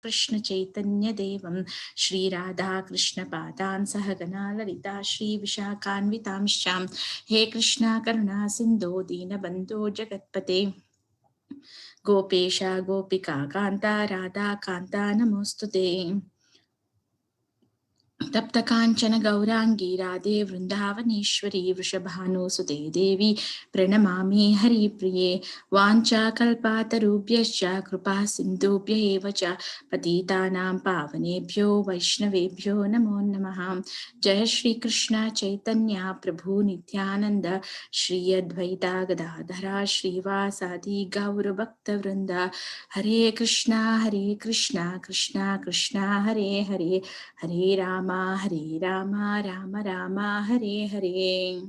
कृष्ण चैतन्य देवं श्री राधा कृष्ण पादान् सहगना ललिता श्री विशाखान्वितांश्चां हे कृष्णा करुणा सिन्धो दीनबन्धो जगत्पते गोपेश गोपिका कान्ता राधा कान्ता नमोऽस्तुते तप्त काञ्चन गौरांगी राधे वृन्दावनेश्वरी वृषभानुसुते देवी प्रणमामि हरिप्रिये वाञ्छाकल्पातरुभ्यश्च कृपा सिन्धुभ्य एव च पतितानां पावनेभ्यो वैष्णवेभ्यो नमो नमः। जय श्री कृष्ण चैतन्य प्रभु नित्यानंद श्री अद्वैता गदाधरा श्रीवासादि गौरभक्तवृंद हरे Krishna Krishna Krishna Hare Hare Hare Ram Ram Ram Hare Hare.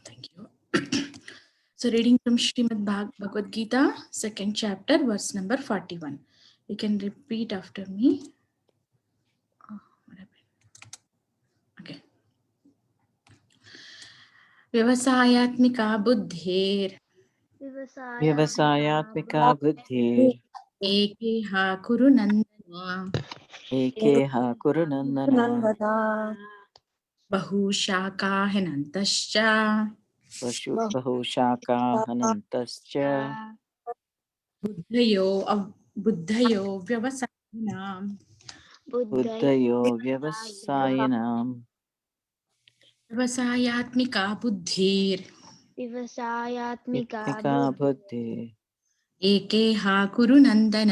Thank you. So reading from Srimad Bhagavad Gita, second chapter, verse number 41. You can repeat after me. Oh, what happened? Okay. व्यवसायात्मिका बुद्धिर् व्यवसायात्मिका बुद्धिर् एकेह कुरु नन्दन एकेह कुरु नन्दन बहुशाखा हनन्तश्च बहुशाखा हनन्तश्च बुद्धयो व्यवसायिनां बुद्धयो व्यवसायिनां व्यवसायात्मिका बुद्धिर् यत्मिका बुद्धिः एकेह कुरु नन्दन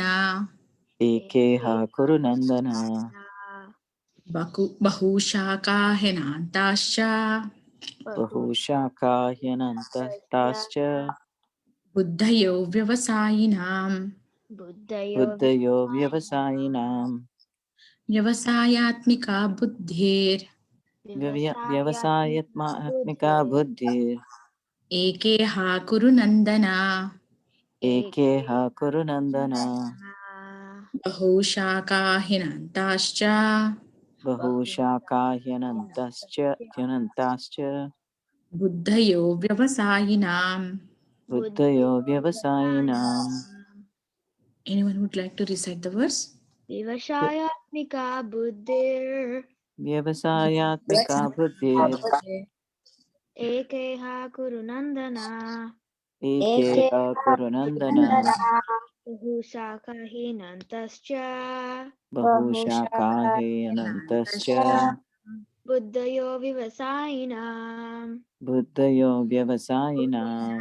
एकेह कुरु नन्दन बहुशाखा हनन्ताश्च बहुशाखा ह्यनन्तश्च बुद्धयो व्यवसायिनां बुद्धयो व्यवसायिनां व्यवसायात्मिका बुद्धिर् व्यवसायात्मिका बुद्धिः एकेह कुरु नन्दन एकेह कुरु नन्दन बहुशाखा हनन्ताश्च बहुशाखा ह्यनन्ताश्च बुद्धयो व्यवसायिनां. बुद्धयो व्यवसायिनां Anyone would like to recite the verse? व्यवसायात्मिका बुद्धिर् व्यवसायात्मिका बुद्धिर् एकेह कुरु नन्दन एकेह कुरु नन्दन बहुशाखा हीनन्तश्च बहुशाखा ह्यनन्तश्च बुद्धयो व्यवसायिनां बुद्धयो व्यवसायिनां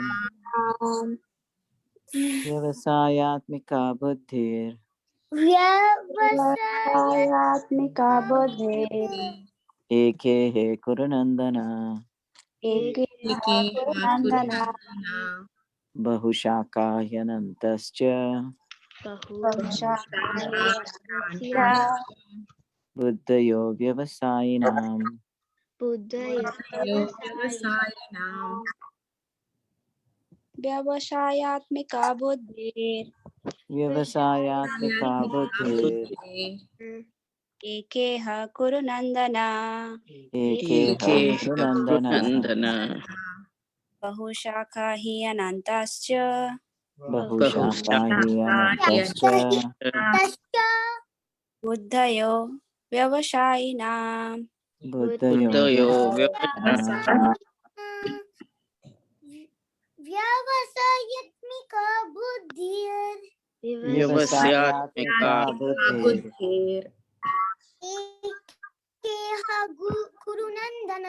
व्यवसायात्मिका बुद्धिर् व्यवसायात्मिका बुद्धिर् एकेह कुरु नन्दन एकेह कुरु नन्दन बहुशाखा ह्यनन्तश्च बहुशाखा हीनन्तश्च बुद्धयो व्यवसायिनां बुद्धयो व्यवसायिनां व्यवसायात्मिका बुद्धिर् व्यवसायात्मिका बुद्धिर् एकेह कुरु नन्दन एकेह कुरु नन्दन बहुशाखा हि अनन्ताश्च बहुशाखा ह्यनन्तश्च बुद्धयो व्यवसायिनां बुद्धयो व्यवसायिनां व्यवसायत्मिका बुद्धिर् व्यवसायात्मिका बुद्धिर् एकेह कुरु नन्दन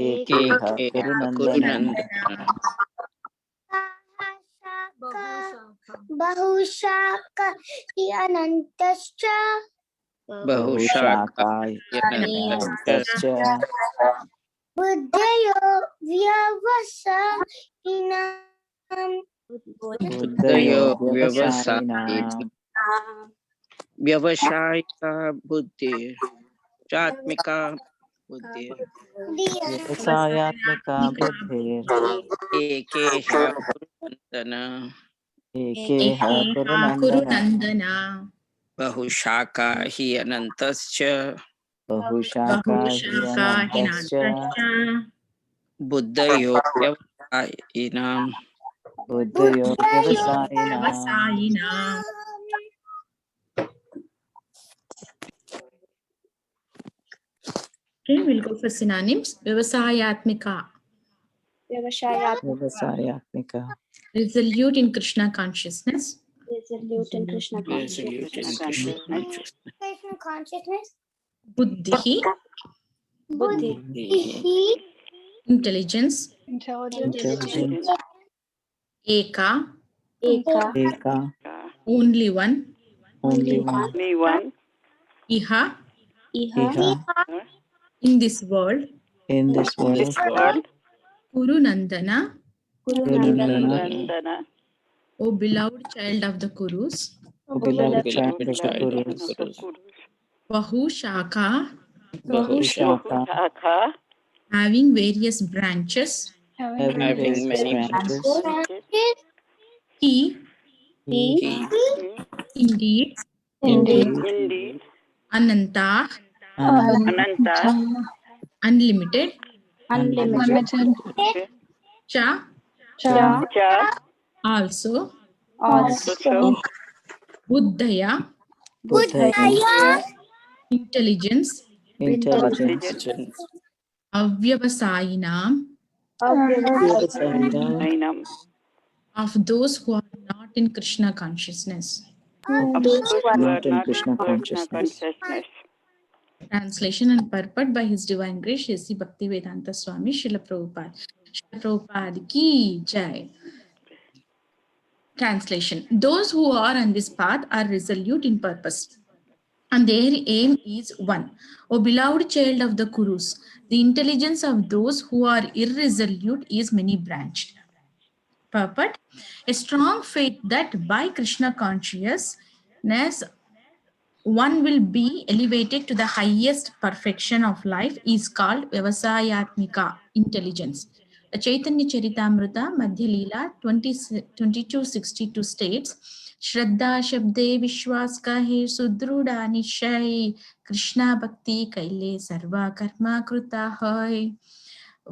एकेह कुरु नन्दन बहुशाखा अनन्तश्च बहुशाखा ह्यनन्तश्च बुद्धयो व्यवसायिनां बुद्धयो व्यवसायिनां व्यवसायिका बुद्धि चात्मिका बुद्धि व्यवसायात्मिका बुद्धिर् एकेह कुरुनन्दन एकेह कुरु कुरु नन्दन नन्दन बहुशाखा हि अनन्तश्च बहुशाखा हि अनन्तश्च बुद्धयो व्यवसायिनां बुद्धयो व्यवसायिनाम् Okay, we'll go for synonyms. Vyavasayatmika, व्यवसायात्मिका resolute in Krishna consciousness. Resolute in Krishna resolute in Krishna consciousness. Krishna consciousness. Buddhihi, Buddhi. intelligence. intelligence Eka, eka only one. only one Iha, iha in this world. in this world Kuru Nandana, Gurunandana O beloved child of the Kurus. O beloved child Beloved of the child of the Kurus Gurus. Bahu Shaka, Bahushaka having various branches. having Having various many branches He, He indeed, indeed Ananta, Ananta unlimited. unlimited Cha, also. Buddhaya, Buddhaya intelligence. intelligence intelligence Avyavasayinam, Vyavasayinam of those who are not in Krishna consciousness. not in Krishna consciousness. Translation and purport by His Divine Grace, Sri Bhaktivedanta Swami Srila Prabhupada. Srila Prabhupada ki jai. Translation. Those who are on this path are resolute in purpose, and their aim is one. O beloved child of the Kurus, the intelligence of those who are irresolute is many-branched. Purport. A strong faith that by Krishna consciousness one will be elevated to the highest perfection of life is called Vyavasayatmika intelligence. The Chaitanya Charitamrita Madhya Leela 2262 states, Shraddha Shabde Vishwas Kahe Sudruda Nishai Krishna Bhakti Kaile Sarva Karma Kruta Hai.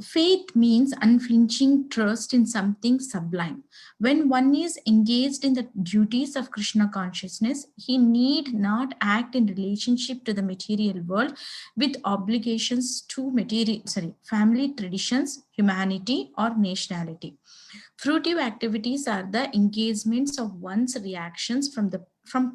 Faith means unflinching trust in something sublime. When one is engaged in the duties of Krishna consciousness, he need not act in relationship to the material world with obligations to family traditions, humanity, or nationality. Fruitive activities are the engagements of one's reactions from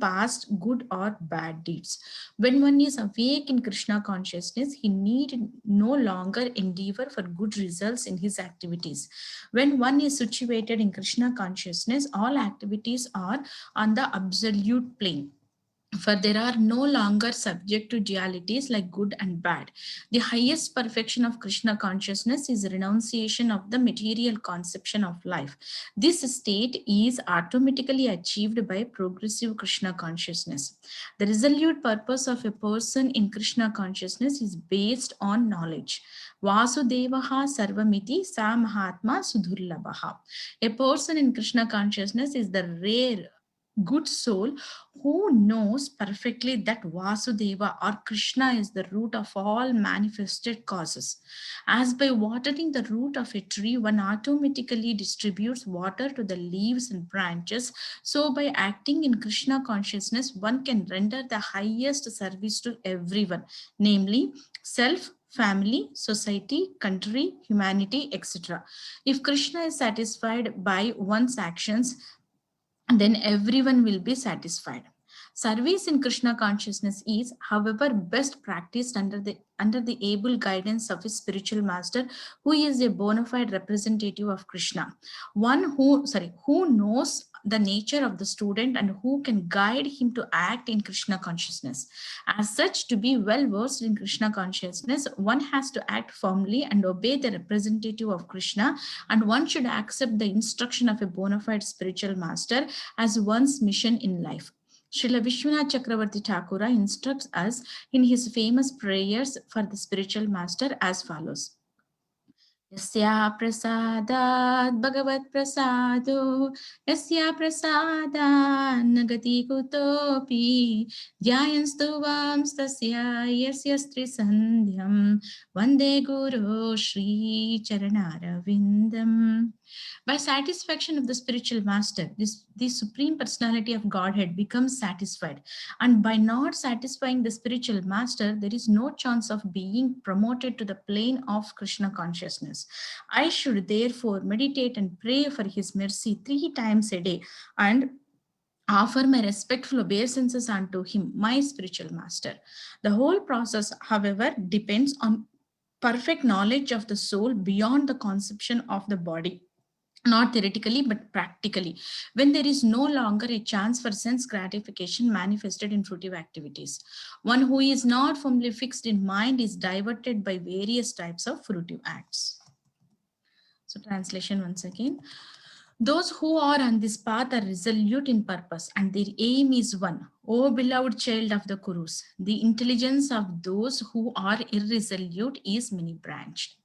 past good or bad deeds. When one is awake in Krishna consciousness, he need no longer endeavor for good results in his activities. When one is situated in Krishna consciousness, all activities are on the absolute plane, for there are no longer subject to dualities like good and bad. The highest perfection of Krishna consciousness is renunciation of the material conception of life. This state is automatically achieved by progressive Krishna consciousness. The resolute purpose of a person in Krishna consciousness is based on knowledge. Vasudevaha sarvamiti sa mahatma sudhurlabhaha. A person in Krishna consciousness is the rare good soul who knows perfectly that Vasudeva or Krishna is the root of all manifested causes. As by watering the root of a tree, one automatically distributes water to the leaves and branches, so by acting in Krishna consciousness, one can render the highest service to everyone, namely self, family, society, country, humanity, etc. If Krishna is satisfied by one's actions, then everyone will be satisfied. Service in Krishna consciousness is, however, best practiced under the able guidance of his spiritual master, who is a bona fide representative of Krishna. One who knows the nature of the student and who can guide him to act in Krishna consciousness. As such, to be well versed in Krishna consciousness, one has to act firmly and obey the representative of Krishna, and one should accept the instruction of a bona fide spiritual master as one's mission in life. Srila Vishwanath Chakravarti Thakura instructs us in his famous prayers for the spiritual master as follows. Yasya prasadat bhagavat prasado Yasya prasadat nagati kutopi Dhyayanstuvam stasya yasya stri sandhyam Vande Guru Shri Charanaravindam. By satisfaction of the spiritual master, the supreme personality of Godhead becomes satisfied. And by not satisfying the spiritual master, there is no chance of being promoted to the plane of Krishna consciousness. I should therefore meditate and pray for his mercy 3 times a day and offer my respectful obeisances unto him, my spiritual master. The whole process, however, depends on perfect knowledge of the soul beyond the conception of the body, not theoretically but practically, when there is no longer a chance for sense gratification manifested in fruitive activities. One who is not firmly fixed in mind is diverted by various types of fruitive acts. So translation once again. Those who are on this path are resolute in purpose and their aim is one. O beloved child of the Kurus, the intelligence of those who are irresolute is many-branched.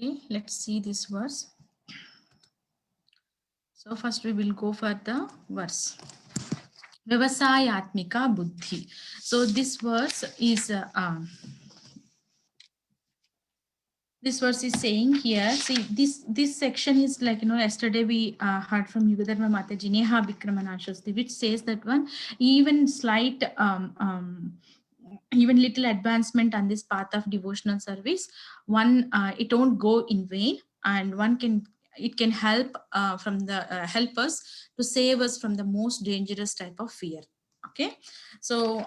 Okay, let's see this verse. So first we will go for the verse. Vyavasayatmika buddhi. So this verse is saying here, see this section is like, yesterday we heard from Yugadharma Mataji Neha Vikramanashasti, which says that one even slight even little advancement on this path of devotional service, one it won't go in vain, and it can help help us to save us from the most dangerous type of fear. Okay, so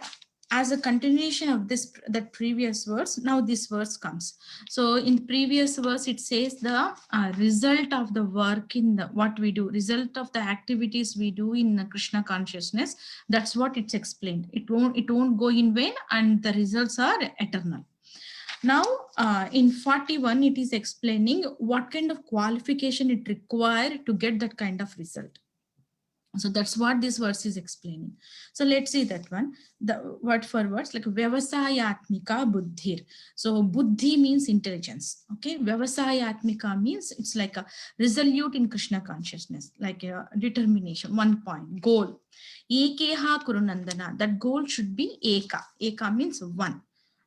as a continuation of that previous verse, now this verse comes. So in the previous verse, it says the result of the work in what we do, result of the activities we do in Krishna consciousness. That's what it's explained. It won't go in vain, and the results are eternal. Now, in 41, it is explaining what kind of qualification it requires to get that kind of result. So that's what this verse is explaining. So let's see that one, the word for words, like Vyavasayatmika buddhir. So buddhi means intelligence. Okay, Vyavasayatmika means it's like a resolute in Krishna consciousness, like a determination, one point, goal. Ekeha Kurunandana, that goal should be Eka. Eka means one.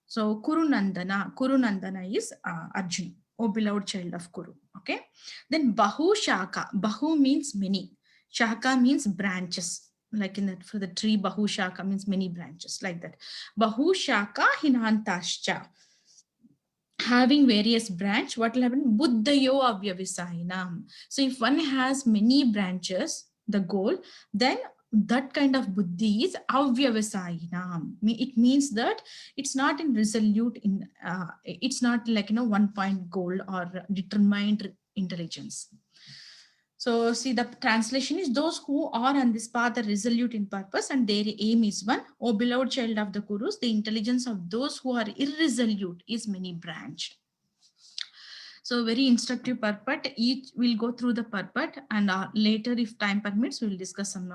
So Kurunandana is Arjuna, O beloved child of Kuru. Okay, then Bahu Shaka, Bahu means many. Shaka means branches, like for the tree, Bahu Shaka means many branches, like that. Bahu Shaka Hinantascha, having various branch, what will happen? Buddhayo Avyavisahinam. So if one has many branches, the goal, then that kind of buddhi is Avyavisahinam. It means that it's not in resolute, it's not like, one point goal or determined intelligence. So see, the translation is those who are on this path are resolute in purpose and their aim is one. O beloved child of the Kurus, the intelligence of those who are irresolute is many-branched. So very instructive purport. Each will go through the purport, and later, if time permits, we will discuss some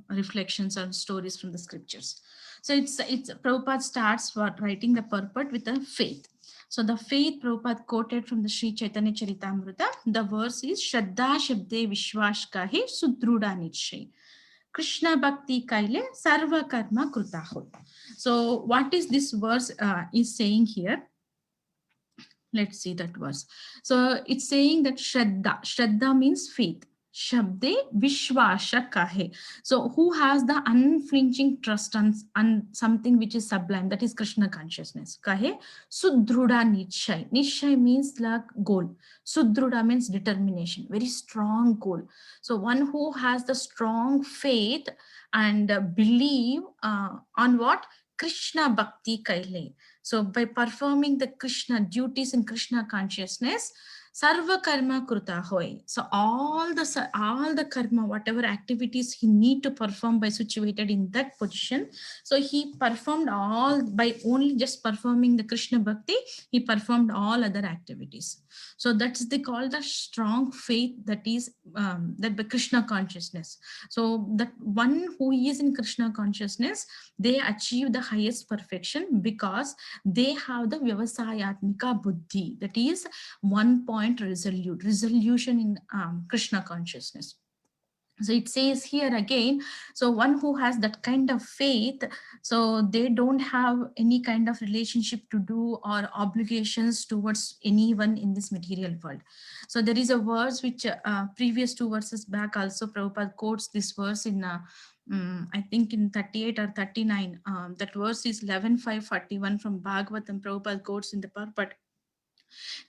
reflections or stories from the scriptures. So it's Prabhupada starts for writing the purport with a faith. So the faith Prabhupada quoted from the Sri Chaitanya Charitamrita, the verse is Shraddha Shabde Vishwash Kahe Sudruda Nichhay. Krishna Bhakti Kaile Sarva Karma Krutaho. So what is this verse is saying here? Let's see that verse. So it's saying that Shraddha means faith. Shabde Vishwasha Kahe. So who has the unflinching trust on something which is sublime, that is Krishna consciousness. Kahe Sudruda Nichhay. Nichhay means like goal. Sudruda means determination, very strong goal. So one who has the strong faith and believe on what? Krishna Bhakti Kaile. So by performing the Krishna duties in Krishna consciousness, Sarva karma kruta hoy. So all the karma, whatever activities he need to perform by situated in that position. So he performed all by only just performing the Krishna Bhakti, he performed all other activities. So that's they call the strong faith, that is that the Krishna consciousness. So that one who is in Krishna consciousness, they achieve the highest perfection because they have the Vyavasayatmika Buddhi, that is 1 point resolution in Krishna consciousness. So it says here again, so one who has that kind of faith, so they don't have any kind of relationship to do or obligations towards anyone in this material world. So there is a verse which previous 2 verses back also Prabhupada quotes this verse in I think in 38 or 39. That verse is 11.5.41 from Bhagavatam. Prabhupada quotes in the purport.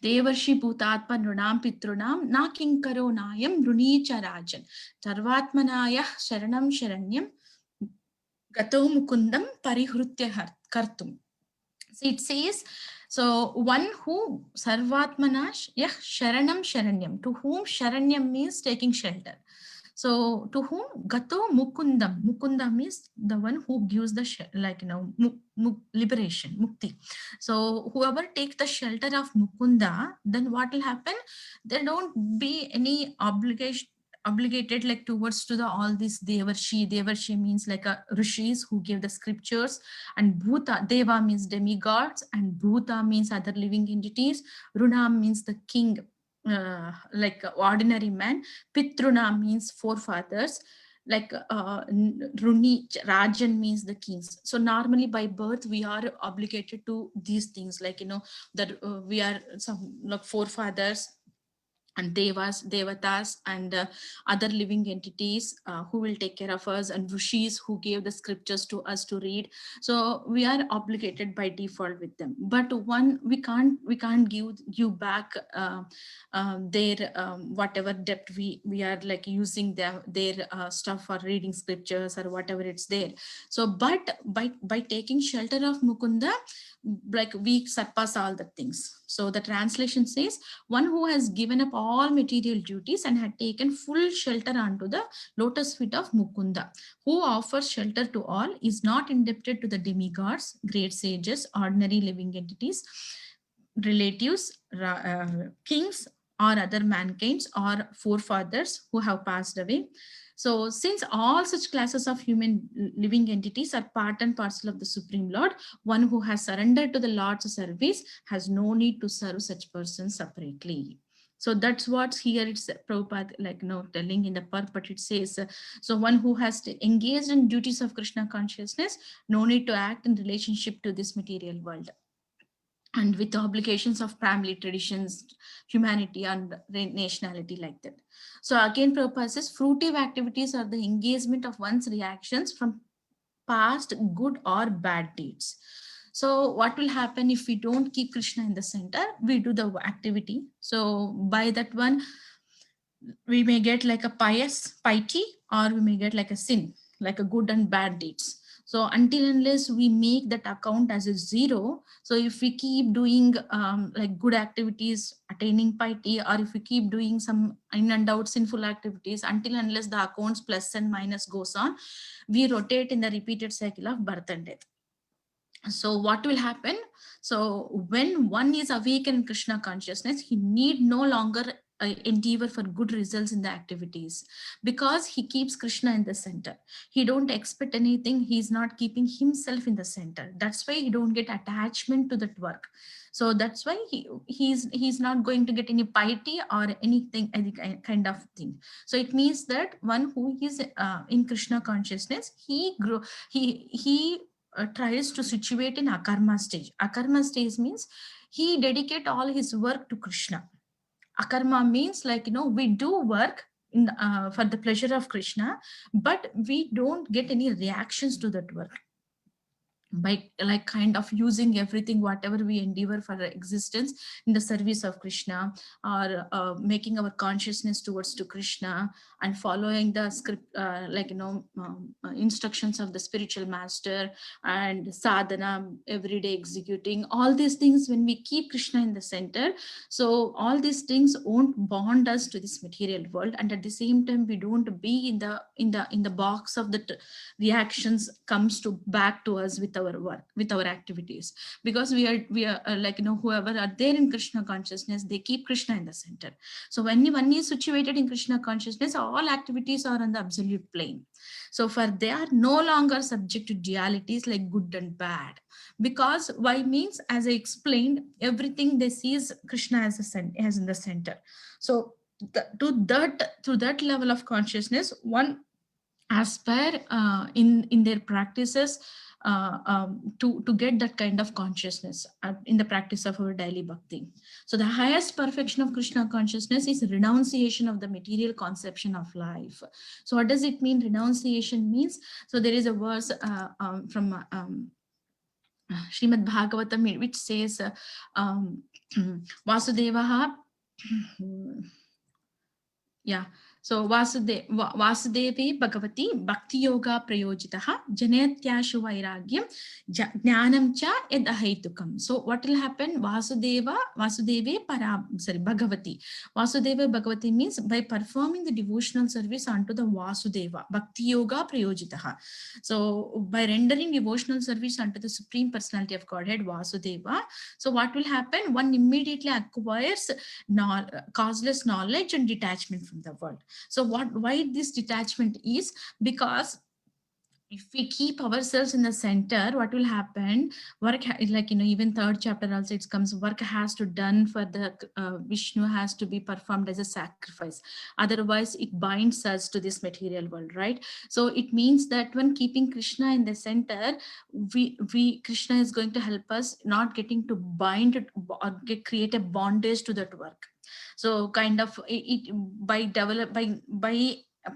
Devarshi Bhutatma Nrunam Pitrunam Na Kinkaro Nayam Runicha Rajan Sarvatmanaya Sharanam Sharanyam Gato Mukundam Parihrutya Kartum. So it says, so one who Sarvatmana Yah Sharanam Sharanyam, to whom Sharanyam means taking shelter. So to whom Gato Mukundam, Mukunda means the one who gives the liberation, mukti. So whoever takes the shelter of Mukunda, then what will happen? There don't be any obligated like towards to the all this Devarshi means like a rishis who give the scriptures, and Bhuta, Deva means demigods, and Bhuta means other living entities, Runam means the king, like ordinary man, Pitruna means forefathers, like Runi Rajan means the kings. So normally by birth we are obligated to these things, like that we are some like forefathers and devas, devatas, and other living entities who will take care of us, and rishis who gave the scriptures to us to read. So we are obligated by default with them. But one, we can't give back their whatever debt we are like using their stuff for reading scriptures or whatever it's there. So but by taking shelter of Mukunda, like we surpass all the things. So the translation says, one who has given up all material duties and had taken full shelter onto the lotus feet of Mukunda, who offers shelter to all, is not indebted to the demigods, great sages, ordinary living entities, relatives, kings, or other mankind's or forefathers who have passed away. So since all such classes of human living entities are part and parcel of the Supreme Lord, one who has surrendered to the Lord's service has no need to serve such persons separately. So that's what's here. It's Prabhupada like telling in the purport. It says, so one who has engaged in duties of Krishna consciousness, no need to act in relationship to this material world, and with obligations of family, traditions, humanity, and nationality like that. So again, Prabhupada says, fruitive activities are the engagement of one's reactions from past good or bad deeds. So what will happen if we don't keep Krishna in the center? We do the activity. So by that one, we may get like a piety, or we may get like a sin, like a good and bad deeds. So until unless we make that account as a 0, so if we keep doing like good activities, attaining piety, or if we keep doing some in and out sinful activities, until unless the accounts plus and minus goes on, we rotate in the repeated cycle of birth and death. So what will happen? So when one is awake in Krishna consciousness, he need no longer endeavor for good results in the activities, because he keeps Krishna in the center. He don't expect anything. He's not keeping himself in the center. That's why he don't get attachment to that work. So that's why he's not going to get any piety or anything, any kind of thing. So it means that one who is in Krishna consciousness, he tries to situate in akarma stage. Akarma stage means he dedicate all his work to Krishna. Akarma means like, we do work in for the pleasure of Krishna, but we don't get any reactions to that work. by like kind of using everything whatever we endeavor for our existence in the service of Krishna, or making our consciousness towards to Krishna, and following the script instructions of the spiritual master, and sadhana every day executing all these things. When we keep Krishna in the center, so all these things won't bond us to this material world, and at the same time we don't be in the box of the reactions comes to back to us with our work, with our activities, because we are whoever are there in Krishna consciousness, they keep Krishna in the center. So when one is situated in Krishna consciousness, all activities are on the absolute plane. So for they are no longer subject to dualities like good and bad, because why means, as I explained, everything they see is Krishna as as in the center. So to that level of consciousness, one aspire in their practices to get that kind of consciousness in the practice of our daily bhakti. So the highest perfection of Krishna consciousness is renunciation of the material conception of life. So what does it mean? Renunciation means, so there is a verse from Srimad Bhagavatam, which says Vasudevaha yeah. So Vasudevi Bhagavati Bhakti Yoga Prayojitaha Janetyashu Vairagyam Jnanam Cha Ed Ahaitukam. So what will happen? Bhagavati. Vasudeva Bhagavati means by performing the devotional service unto the Vasudeva, Bhakti Yoga Prayojitaha. So by rendering devotional service unto the Supreme Personality of Godhead, Vasudeva. So what will happen? One immediately acquires causeless knowledge and detachment from the world. So why this detachment is? Because if we keep ourselves in the center, what will happen? Work, even third chapter also it comes, work has to done for the Vishnu has to be performed as a sacrifice. Otherwise, it binds us to this material world, right? So it means that when keeping Krishna in the center, Krishna is going to help us not getting to bind or create a bondage to that work. So kind of by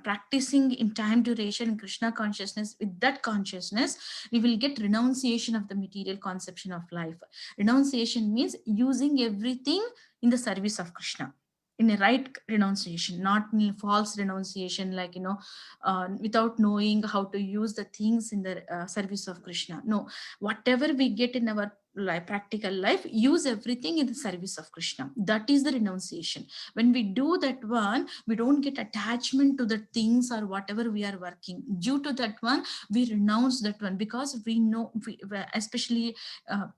practicing in time duration in Krishna consciousness, with that consciousness, we will get renunciation of the material conception of life. Renunciation means using everything in the service of Krishna, in a right renunciation, not in false renunciation, without knowing how to use the things in the service of Krishna. No, whatever we get in our practical life, use everything in the service of Krishna. That is the renunciation. When we do that one, we don't get attachment to the things or whatever we are working. Due to that one, we renounce that one, because we know, especially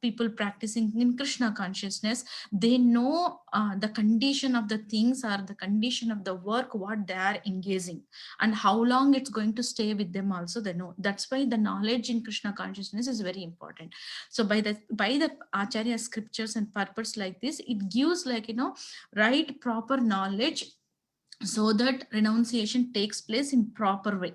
people practicing in Krishna consciousness, they know the condition of the things or the condition of the work, what they are engaging, and how long it's going to stay with them also, they know. That's why the knowledge in Krishna consciousness is very important. So by the Acharya scriptures and purpose like this, it gives right proper knowledge, so that renunciation takes place in proper way,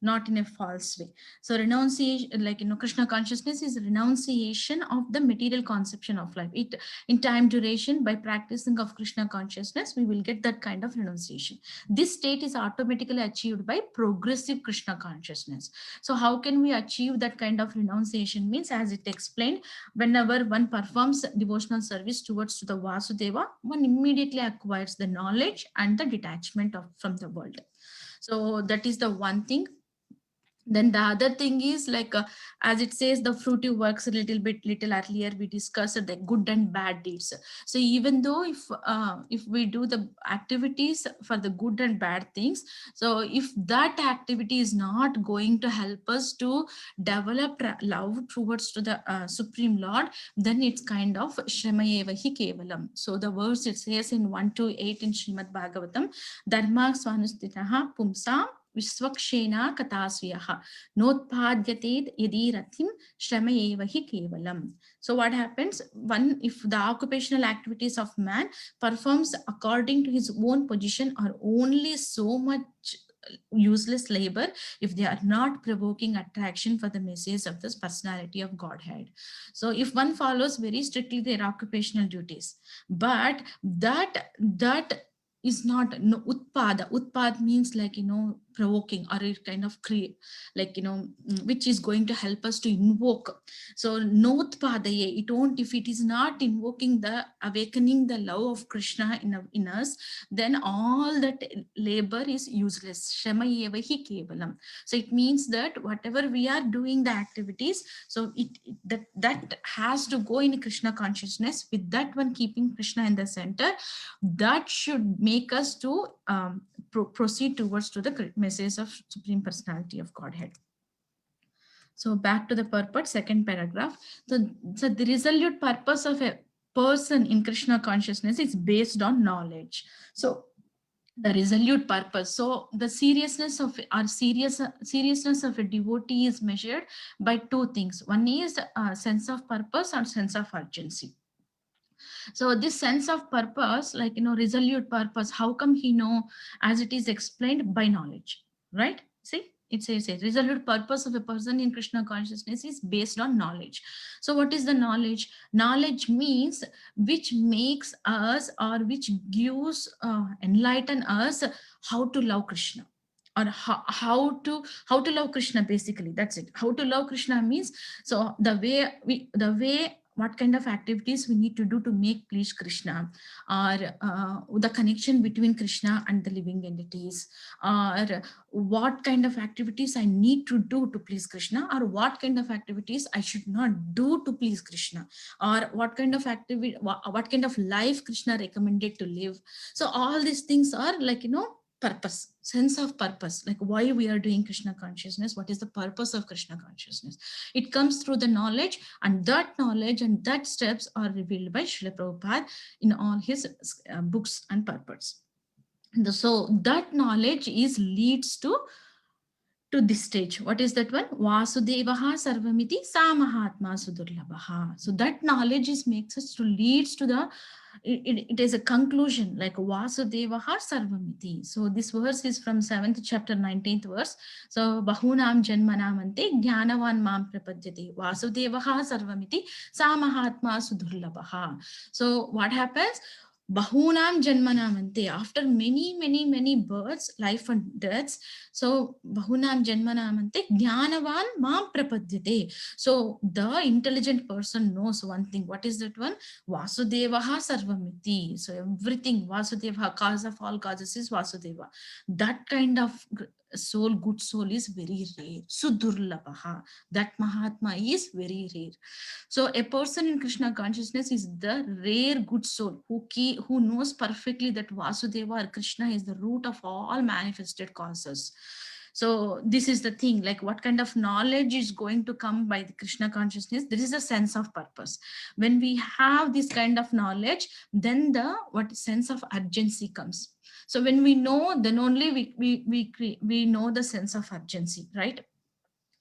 not in a false way. So renunciation, Krishna consciousness is renunciation of the material conception of life. It in time duration, by practicing of Krishna consciousness, we will get that kind of renunciation. This state is automatically achieved by progressive Krishna consciousness. So how can we achieve that kind of renunciation? Means, as it explained, whenever one performs devotional service towards to the Vasudeva, one immediately acquires the knowledge and the detachment from the world. So that is the one thing. Then the other thing is as it says, the fruitive works a little earlier we discussed the good and bad deeds. So even though if we do the activities for the good and bad things, so if that activity is not going to help us to develop love towards to the Supreme Lord, then it's kind of Shramayeva hi kevalam. So the verse it says in 1-8 in Srimad Bhagavatam, Dharma swanustitaha pumsam Viswakshena katasviyaha notpadyated yadi rathim shrama hi kevalam. So what happens? One, if the occupational activities of man performs according to his own position, are only so much useless labor if they are not provoking attraction for the message of this personality of Godhead. So if one follows very strictly their occupational duties, but that is not utpada. Utpad means provoking, or it kind of create, like, which is going to help us to invoke. So notpadaye, it won't, if it is not invoking the awakening the love of Krishna in us, then all that labor is useless. Shama eva hi kevalam. So it means that whatever we are doing the activities, so that has to go in Krishna consciousness, with that one keeping Krishna in the center. That should make us to proceed towards to the message of Supreme Personality of Godhead. So back to the purport, second paragraph. So the resolute purpose of a person in Krishna consciousness is based on knowledge. So the resolute purpose. So the seriousness of seriousness of a devotee is measured by two things. One is sense of purpose or sense of urgency. So this sense of purpose, like, resolute purpose, how come he know? As it is explained, by knowledge, right? See, it says a resolute purpose of a person in Krishna consciousness is based on knowledge. So what is the knowledge? Knowledge means which makes us, or which gives, enlighten us how to love Krishna, or how to love Krishna, basically. That's it. How to love Krishna means, so the way what kind of activities we need to do to make please Krishna, or the connection between Krishna and the living entities, or what kind of activities I need to do to please Krishna, or what kind of activities I should not do to please Krishna, or what kind of activity, what kind of life Krishna recommended to live. So all these things are like, purpose, sense of purpose, like why we are doing Krishna consciousness, what is the purpose of Krishna consciousness. It comes through the knowledge, and that knowledge and that steps are revealed by Srila Prabhupada in all his books and purports. So that knowledge leads to this stage. What is that one? Vasudevaha sarvamiti sa mahatma sudurlabhaha. So that knowledge makes us to leads to the, it is a conclusion, like Vasudevaha sarvamiti. So this verse is from 7th chapter 19th verse. So bahunam janmanamante jnanavan mam prapadyate Vasudevaha sarvamiti sa mahatma sudurlabhaha. So what happens? Bahunam janmanamante, after many births, life and deaths. So bahunam janmanamante jnanavan mam prapadyate. So the intelligent person knows one thing. What is that one? Vasudevaha sarvamiti. So everything, Vasudeva, cause of all causes is Vasudeva. That kind of soul, good soul, is very rare. Sudurlabhaha. That Mahatma is very rare. So a person in Krishna consciousness is the rare good soul who knows perfectly that Vasudeva or Krishna is the root of all manifested causes. So this is the thing, like what kind of knowledge is going to come by the Krishna consciousness? There is a sense of purpose. When we have this kind of knowledge, then the sense of urgency comes. So when we know, then only we know the sense of urgency, right?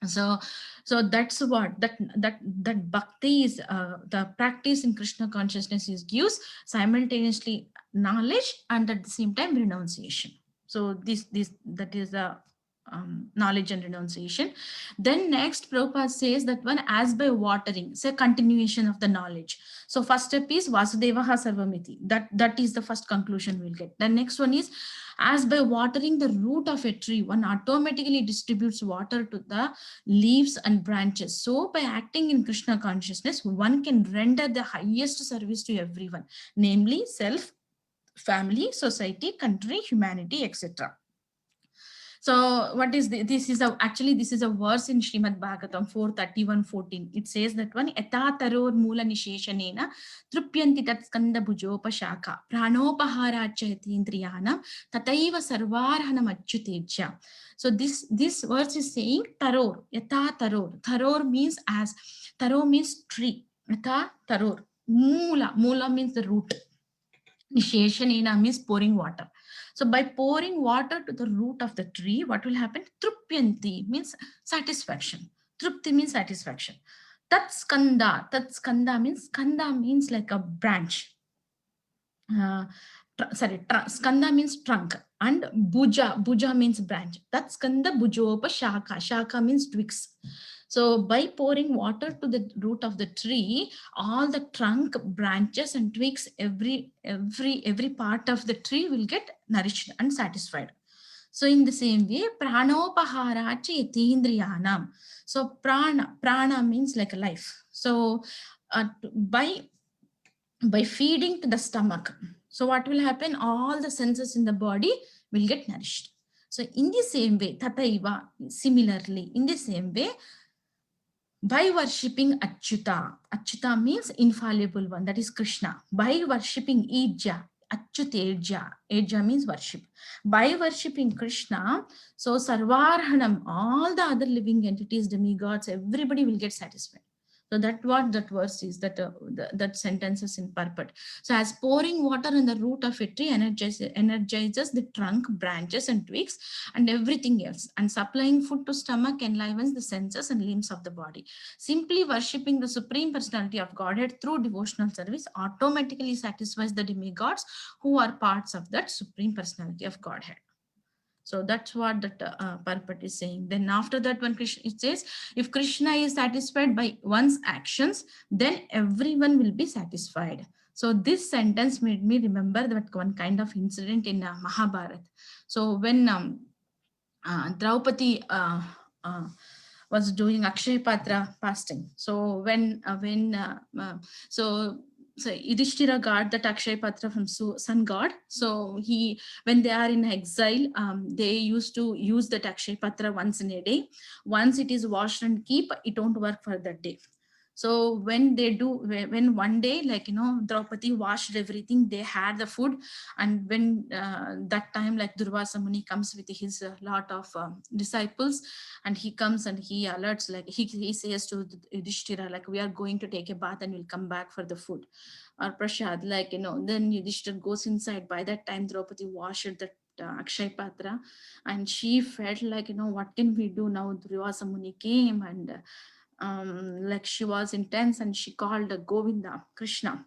So that's what that bhakti is, the practice in Krishna consciousness gives simultaneously knowledge and at the same time renunciation. So that is the knowledge and renunciation. Then next Prabhupada says that one, as by watering, it's a continuation of the knowledge. So first step is Vasudevaha sarvamiti. That is the first conclusion we'll get. The next one is, as by watering the root of a tree, one automatically distributes water to the leaves and branches. So by acting in Krishna consciousness, one can render the highest service to everyone, namely self, family, society, country, humanity, etc. So what is this is actually this is a verse in Srimad Bhagavatam 4:31-14. It says that one, Yata taror mula nisheshanena trupyanti tat skanda bhujopashaka pranopaharachayati indriyanam tataiva sarvarhanam achyuteja. So this verse is saying taror, Yata taror. Taror means taror means tree. Yata taror. Mula means the root. Nisheshanena means pouring water. So by pouring water to the root of the tree, what will happen? Trupyanti means satisfaction. Trupti means satisfaction. Tat skanda means like a branch. Skanda means trunk, and bhuja means branch. Tat skanda bhujopa shaka means twigs. So by pouring water to the root of the tree, all the trunk, branches and twigs, every part of the tree will get nourished and satisfied. So in the same way, pranopaharacha yatindriyanam. So prana means like a life. So by feeding to the stomach, so what will happen? All the senses in the body will get nourished. So in the same way, tataiva, similarly, in the same way, by worshipping Achyuta means infallible one, that is Krishna. By worshipping Ija, Eja means worship. By worshipping Krishna, so Sarvarhanam, all the other living entities, demigods, everybody will get satisfied. So that's what that verse is, that sentence is in purport. So as pouring water in the root of a tree energizes the trunk, branches and twigs and everything else, and supplying food to stomach enlivens the senses and limbs of the body. Simply worshipping the Supreme Personality of Godhead through devotional service automatically satisfies the demigods who are parts of that Supreme Personality of Godhead. So that's what that purport is saying. Then after that, when Krishna, it says, if Krishna is satisfied by one's actions, then everyone will be satisfied. So this sentence made me remember that one kind of incident in Mahabharata. So when Draupadi was doing Akshay Patra fasting. So so Yudhishthira got that Akshay Patra from sun god. So when they are in exile, they used to use that Akshay Patra once in a day. Once it is washed and keep, it won't work for that day. So when one day, like, Draupadi washed everything, they had the food. And when that time, like, Durvasa Muni comes with his lot of disciples, and he comes and he alerts, like he says to Yudhishthira, like, we are going to take a bath and we'll come back for the food or prasad, like, then Yudhishthira goes inside. By that time, Draupadi washed that Akshay Patra, and she felt like, what can we do now? Durvasa Muni came, and like, she was intense, and she called Govinda, Krishna.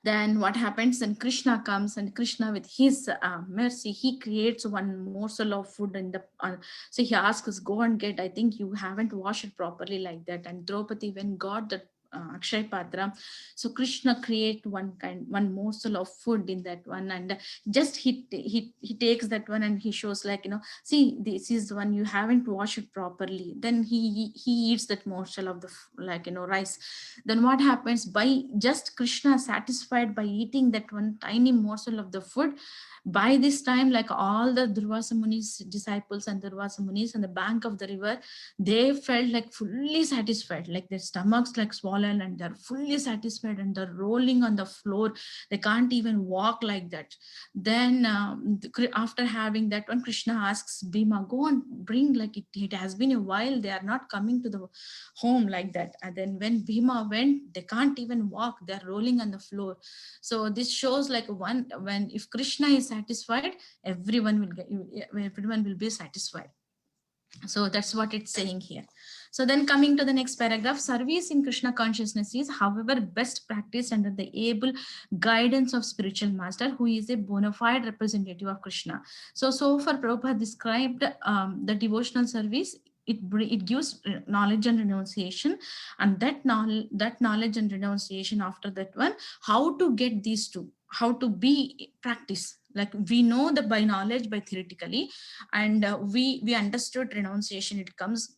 Then what happens? Then Krishna comes, and Krishna, with his mercy, he creates one morsel of food in the so he asks, go and get, I think you haven't washed it properly, like that. And Draupadi, when got that Akshay Patra, so Krishna create one morsel of food in that one, and just he takes that one and he shows, like, see, this is the one, you haven't washed it properly. Then he eats that morsel of the, like, rice. Then what happens? By just Krishna satisfied by eating that one tiny morsel of the food, by this time, like, all the Durvasa Muni's disciples and Durvasa Munis on the bank of the river, they felt like fully satisfied, like their stomachs like swollen, and they're fully satisfied, and they're rolling on the floor. They can't even walk like that. Then after having that one, Krishna asks Bhima, go and bring, like, it has been a while, they are not coming to the home, like that. And then when Bhima went, they can't even walk, they're rolling on the floor. So this shows, like, when if Krishna is satisfied, everyone will be satisfied. So that's what it's saying here. So then coming to the next paragraph, service in Krishna consciousness is, however, best practiced under the able guidance of spiritual master, who is a bona fide representative of Krishna. So far Prabhupada described the devotional service. It gives knowledge and renunciation, and that knowledge and renunciation, after that one, how to get these two, how to be practice. Like, we know that by knowledge, by theoretically, and we understood renunciation.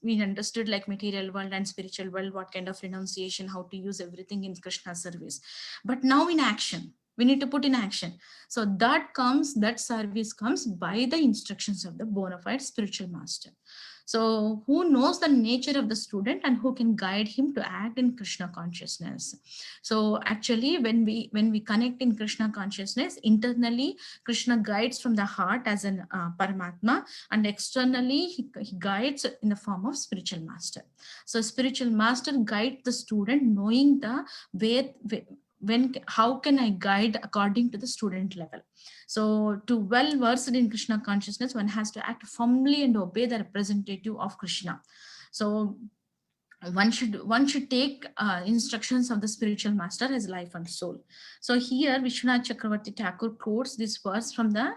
We understood, like, material world and spiritual world, what kind of renunciation, how to use everything in Krishna service. But now in action, we need to put in action. So that service comes by the instructions of the bona fide spiritual master. So who knows the nature of the student and who can guide him to act in Krishna consciousness. So actually, when we connect in Krishna consciousness, internally Krishna guides from the heart as an Paramatma, and externally he guides in the form of spiritual master. So spiritual master guides the student, knowing the way, how can I guide according to the student level. So to well versed in Krishna consciousness, one has to act firmly and obey the representative of Krishna. So one should take instructions of the spiritual master as life and soul. So here Vishwanath Chakravarti Thakur quotes this verse from the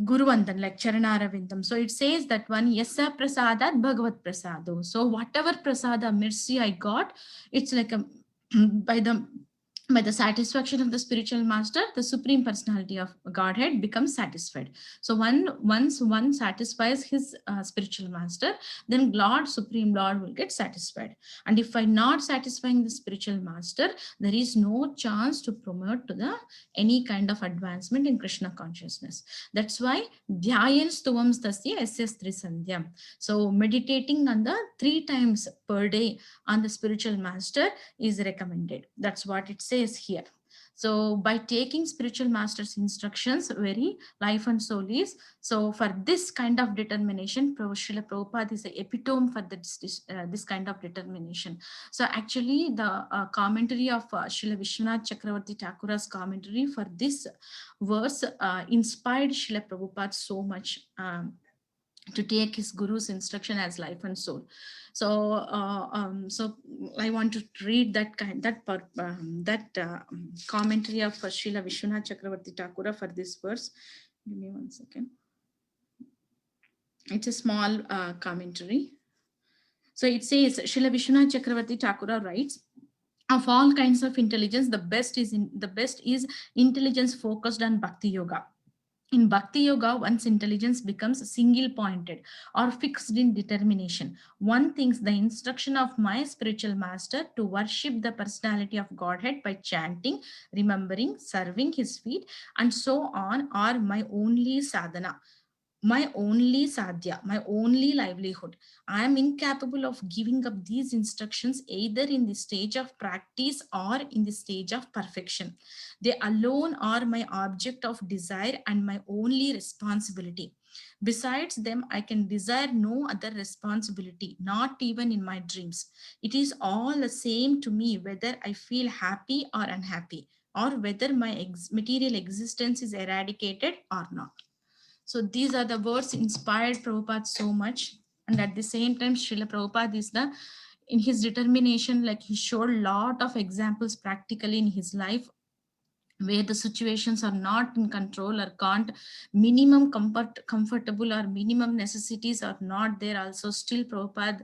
Guru Vandan, like Charanaravindam. So it says that one, Yasa Prasadat Bhagavat Prasado. So whatever prasada, mercy I got, it's like by the by the satisfaction of the spiritual master, the supreme personality of Godhead becomes satisfied. So once one satisfies his spiritual master, then Lord, Supreme Lord will get satisfied. And if I not satisfying the spiritual master, there is no chance to promote to the any kind of advancement in Krishna consciousness. That's why dhyayan stuvam tasya SS Trisandhyam. So meditating on the 3 times per day on the spiritual master is recommended. That's what it says here. So by taking spiritual master's instructions, very life and soul is. So for this kind of determination, Srila Prabhupada is the epitome for this kind of determination. So actually the commentary of Srila Vishwanath Chakravarti Thakura's commentary for this verse inspired Srila Prabhupada so much to take his guru's instruction as life and soul. So so I want to read that commentary of Srila Vishwanath Chakravarti Thakura for this verse. Give me 1 second. It's a small commentary. So it says, Srila Vishwanath Chakravarti Thakura writes, of all kinds of intelligence, the best is intelligence focused on Bhakti Yoga. In Bhakti Yoga, one's intelligence becomes single-pointed or fixed in determination. One thinks the instruction of my spiritual master to worship the personality of Godhead by chanting, remembering, serving his feet, and so on are my only sadhana, my only sadhya, my only livelihood. I am incapable of giving up these instructions either in the stage of practice or in the stage of perfection. They alone are my object of desire and my only responsibility. Besides them, I can desire no other responsibility, not even in my dreams. It is all the same to me whether I feel happy or unhappy, or whether my material existence is eradicated or not. So these are the words inspired Prabhupada so much. And at the same time, Srila Prabhupada is in his determination, like he showed a lot of examples practically in his life where the situations are not in control or can't, minimum comfortable or minimum necessities are not there. Also, still Prabhupada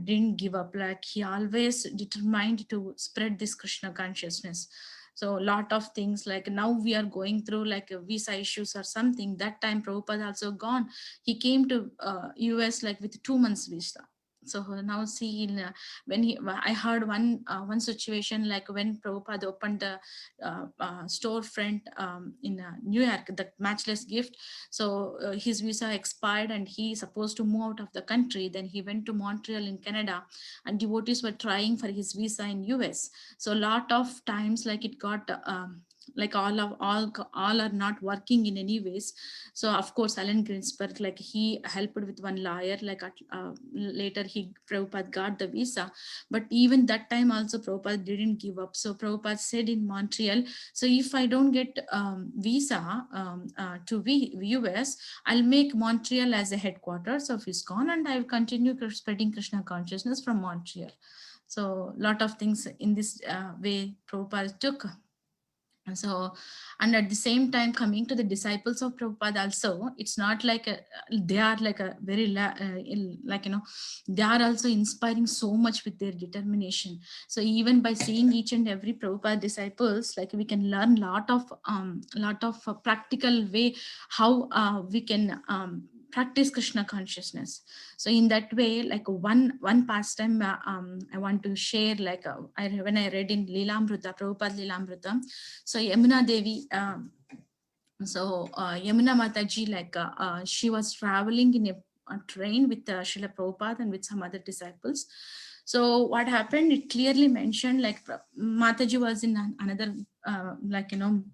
didn't give up. Like he always determined to spread this Krishna consciousness. So a lot of things, like now we are going through like visa issues or something. That time Prabhupada also gone. He came to US like with 2 months visa. So now see, in when I heard one situation, like when Prabhupada opened the storefront in New York, the Matchless Gift. So his visa expired and he supposed to move out of the country. Then he went to Montreal in Canada, and devotees were trying for his visa in US. So a lot of times, like it got like all are not working in any ways. So of course Alan Greensburg, like he helped with one lawyer, like later Prabhupada got the visa. But even that time also Prabhupada didn't give up. So Prabhupada said in Montreal, so if I don't get visa to US, I'll make Montreal as a headquarters of ISKCON, and I will continue spreading Krishna consciousness from Montreal. So a lot of things in this way Prabhupada took. So, and at the same time, coming to the disciples of Prabhupada also, it's not like they are like a very like, you know, they are also inspiring so much with their determination. So even by seeing each and every Prabhupada disciples, like we can learn lot of practical way how we can practice Krishna consciousness. So in that way, like one pastime I want to share, like when I read in Leelamrita, Prabhupada Leelamrita, so Yamuna Devi, Yamuna Mataji, like she was traveling in a train with Srila Prabhupada and with some other disciples. So what happened, it clearly mentioned, like Mataji was in another like, you know,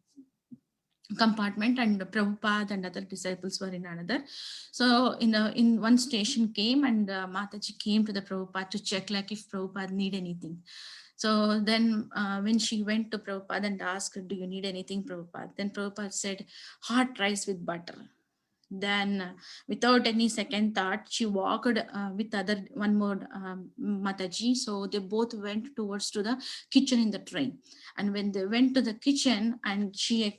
compartment, and Prabhupada and other disciples were in another. So in one station came, and Mataji came to the Prabhupada to check like if Prabhupada need anything. So then when she went to Prabhupada and asked, do you need anything, Prabhupada? Then Prabhupada said, hot rice with butter. Then without any second thought, she walked with one more Mataji. So they both went towards to the kitchen in the train. And when they went to the kitchen, and she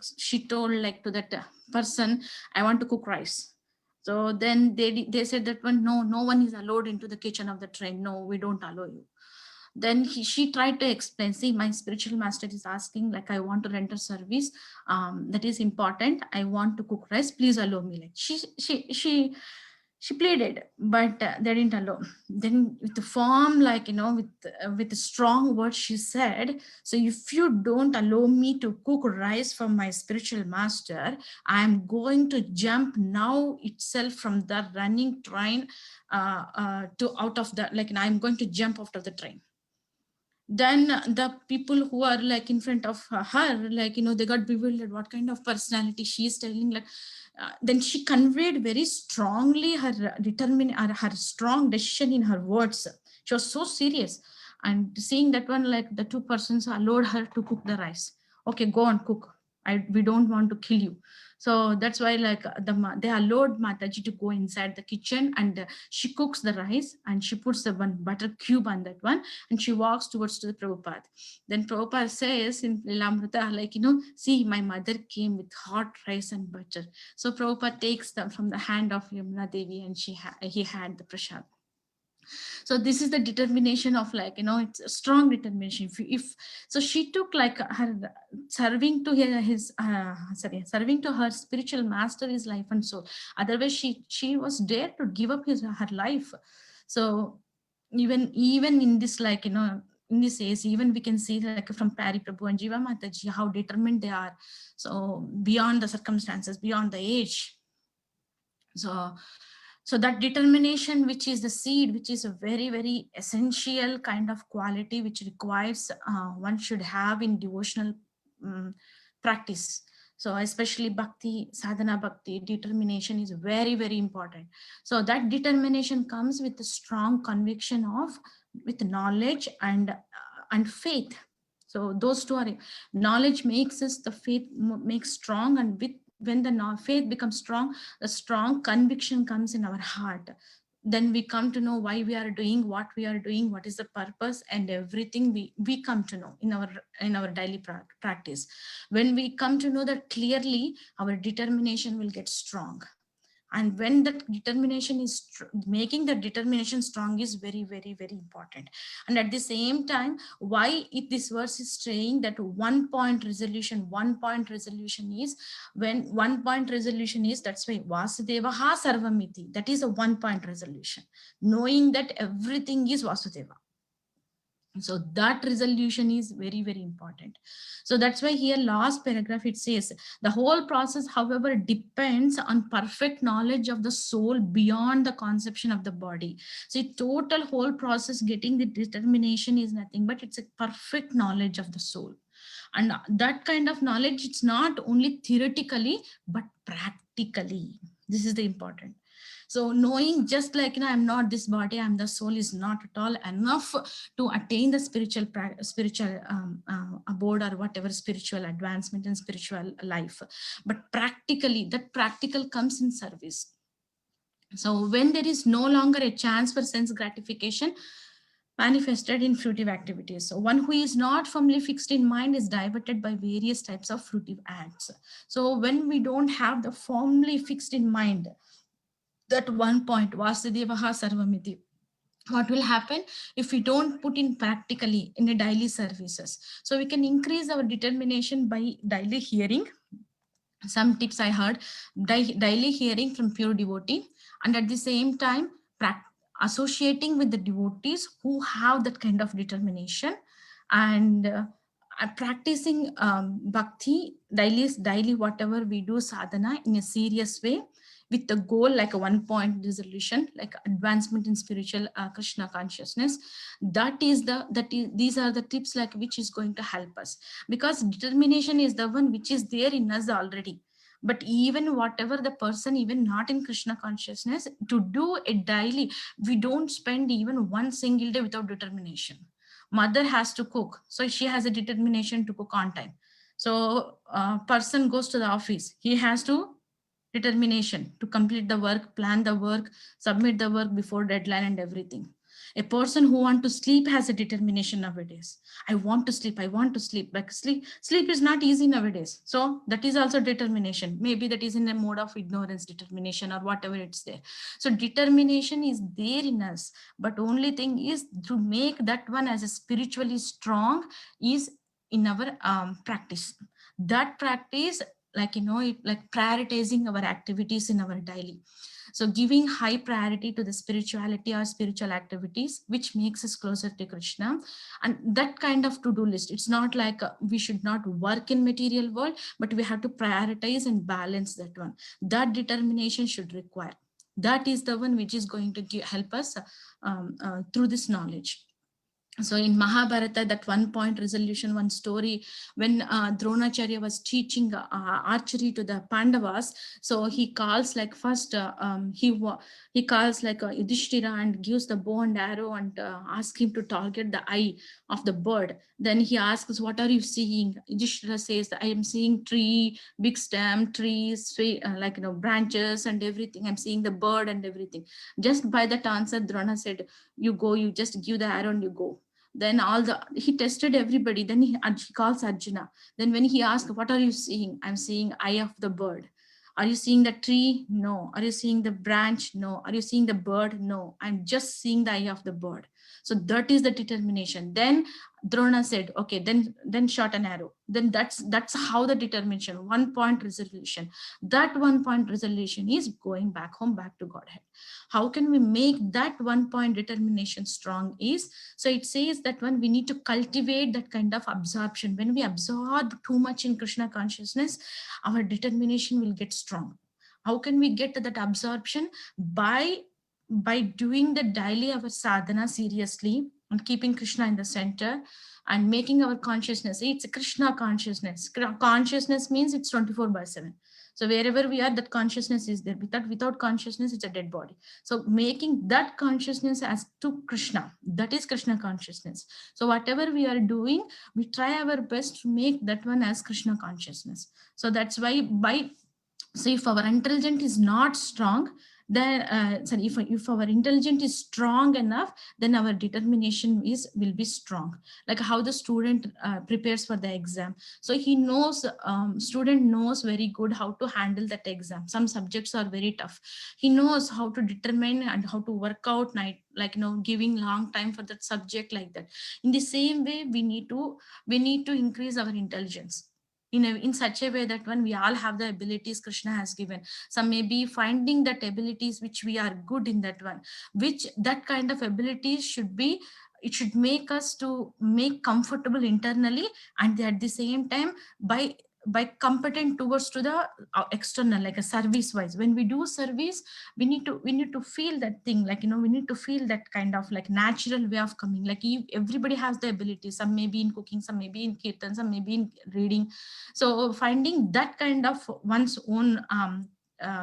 told like to that person, I want to cook rice. So then they said that no one is allowed into the kitchen of the train. No, we don't allow you. Then she tried to explain, see, my spiritual master is asking, like, I want to render service, that is important, I want to cook rice, please allow me. Like she pleaded, but they didn't allow. Then with the form, like, with the strong words, she said, so if you don't allow me to cook rice for my spiritual master, I'm going to jump now itself from the running train to out of the, like, I'm going to jump out of the train. Then the people who are like in front of her, like, they got bewildered, what kind of personality she is telling, like, then she conveyed very strongly her her strong decision in her words. She was so serious. And seeing that one, like, the two persons allowed her to cook the rice. Okay, go on, cook. We don't want to kill you. So that's why, like, they allowed Mataji to go inside the kitchen, and she cooks the rice, and she puts the one butter cube on that one, and she walks towards to the Prabhupada. Then Prabhupada says in Lilamrita, like, see, my mother came with hot rice and butter. So Prabhupada takes them from the hand of Yamuna Devi, and he had the prasad. So this is the determination of, like, it's a strong determination. If so, she took, like, her serving to serving to her spiritual master is life and soul. Otherwise she was there to give up her life. So even in this, like, in this age, even we can see, like, from Pari Prabhu and Jiva Mataji, how determined they are. So beyond the circumstances, beyond the age. So that determination, which is the seed, which is a very, very essential kind of quality, which requires one should have in devotional practice. So especially bhakti, sadhana bhakti, determination is very, very important. So that determination comes with a strong conviction with knowledge and faith. So those two are, knowledge makes us, the faith makes strong, and when the faith becomes strong, the strong conviction comes in our heart. Then we come to know why we are doing what we are doing, what is the purpose, and everything we come to know in our daily practice. When we come to know that clearly, our determination will get strong. And when that determination is making the determination strong is very, very, very important. And at the same time, why this verse is saying that 1 point resolution is, when 1 point resolution is, that's why Vasudevaha Sarvamiti, that is a 1 point resolution, knowing that everything is Vasudeva. So that resolution is very, very important. So that's why here last paragraph it says, the whole process, however, depends on perfect knowledge of the soul beyond the conception of the body. So total whole process, getting the determination is nothing but it's a perfect knowledge of the soul. And that kind of knowledge, it's not only theoretically, but practically. This is the important. So knowing, just like, I'm not this body, I'm the soul, is not at all enough to attain the spiritual abode, or whatever spiritual advancement and spiritual life. But practically, that practical comes in service. So when there is no longer a chance for sense gratification manifested in fruitive activities. So one who is not firmly fixed in mind is diverted by various types of fruitive acts. So when we don't have the firmly fixed in mind, that 1 point, Vasudevaha Sarvamiti, what will happen if we don't put in practically in a daily services? So we can increase our determination by daily hearing. Some tips I heard, daily hearing from pure devotee, and at the same time associating with the devotees who have that kind of determination, and practicing bhakti daily, whatever we do sadhana in a serious way, with the goal like a 1 point resolution, like advancement in spiritual Krishna consciousness. These are the tips, like, which is going to help us, because determination is the one which is there in us already. But even whatever the person, even not in Krishna consciousness, to do it daily, we don't spend even one single day without determination. Mother has to cook, so she has a determination to cook on time. So person goes to the office, he has to determination to complete the work, plan the work, submit the work before deadline and everything. A person who want to sleep has a determination nowadays. I want to sleep, I want to sleep. Like sleep is not easy nowadays. So that is also determination. Maybe that is in a mode of ignorance, determination, or whatever it's there. So determination is there in us, but only thing is to make that one as a spiritually strong is in our practice. That practice, like, like prioritizing our activities in our daily. So giving high priority to the spirituality or spiritual activities, which makes us closer to Krishna. And that kind of to-do list, it's not like we should not work in material world, but we have to prioritize and balance that one. That determination should require. That is the one which is going to help us through this knowledge. So in Mahabharata, that 1 point resolution, one story, when Dronacharya was teaching archery to the Pandavas, so he calls like first, he calls like Yudhishthira and gives the bow and arrow and asks him to target the eye of the bird. Then he asks, what are you seeing? Yudhishthira says, I am seeing tree, big stem, trees, like, branches and everything. I'm seeing the bird and everything. Just by that answer, Drona said, you go, you just give the arrow and you go. Then he tested everybody. Then he calls Arjuna. Then when he asked, what are you seeing? I'm seeing eye of the bird. Are you seeing the tree? No. Are you seeing the branch? No. Are you seeing the bird? No. I'm just seeing the eye of the bird. So that is the determination. Then Drona said, okay, then shot an arrow. Then that's how the determination, 1 point resolution. That 1 point resolution is going back home, back to Godhead. How can we make that 1 point determination strong is, so it says that when we need to cultivate that kind of absorption, when we absorb too much in Krishna consciousness, our determination will get strong. How can we get to that absorption? By doing the daily our sadhana seriously and keeping Krishna in the center and making our consciousness, it's a Krishna consciousness. Consciousness means it's 24/7. So wherever we are, that consciousness is there. Without consciousness, it's a dead body. So making that consciousness as to Krishna, that is Krishna consciousness. So whatever we are doing, we try our best to make that one as Krishna consciousness. So that's why so if our intelligence is not strong, then if our intelligence is strong enough, then our determination will be strong. Like how the student prepares for the exam. So he knows, student knows very good how to handle that exam. Some subjects are very tough. He knows how to determine and how to work out night, like, giving long time for that subject, like that. In the same way, we need to increase our intelligence in such a way that when we all have the abilities Krishna has given. Some may be finding that abilities which we are good in, that one, which that kind of abilities should be, it should make us to make comfortable internally, and at the same time by competent towards to the external, like a service wise. When we do service, we need to feel that thing, like, we need to feel that kind of like natural way of coming. Like everybody has the ability. Some may be in cooking, some may be in kirtan, some may be in reading. So finding that kind of one's own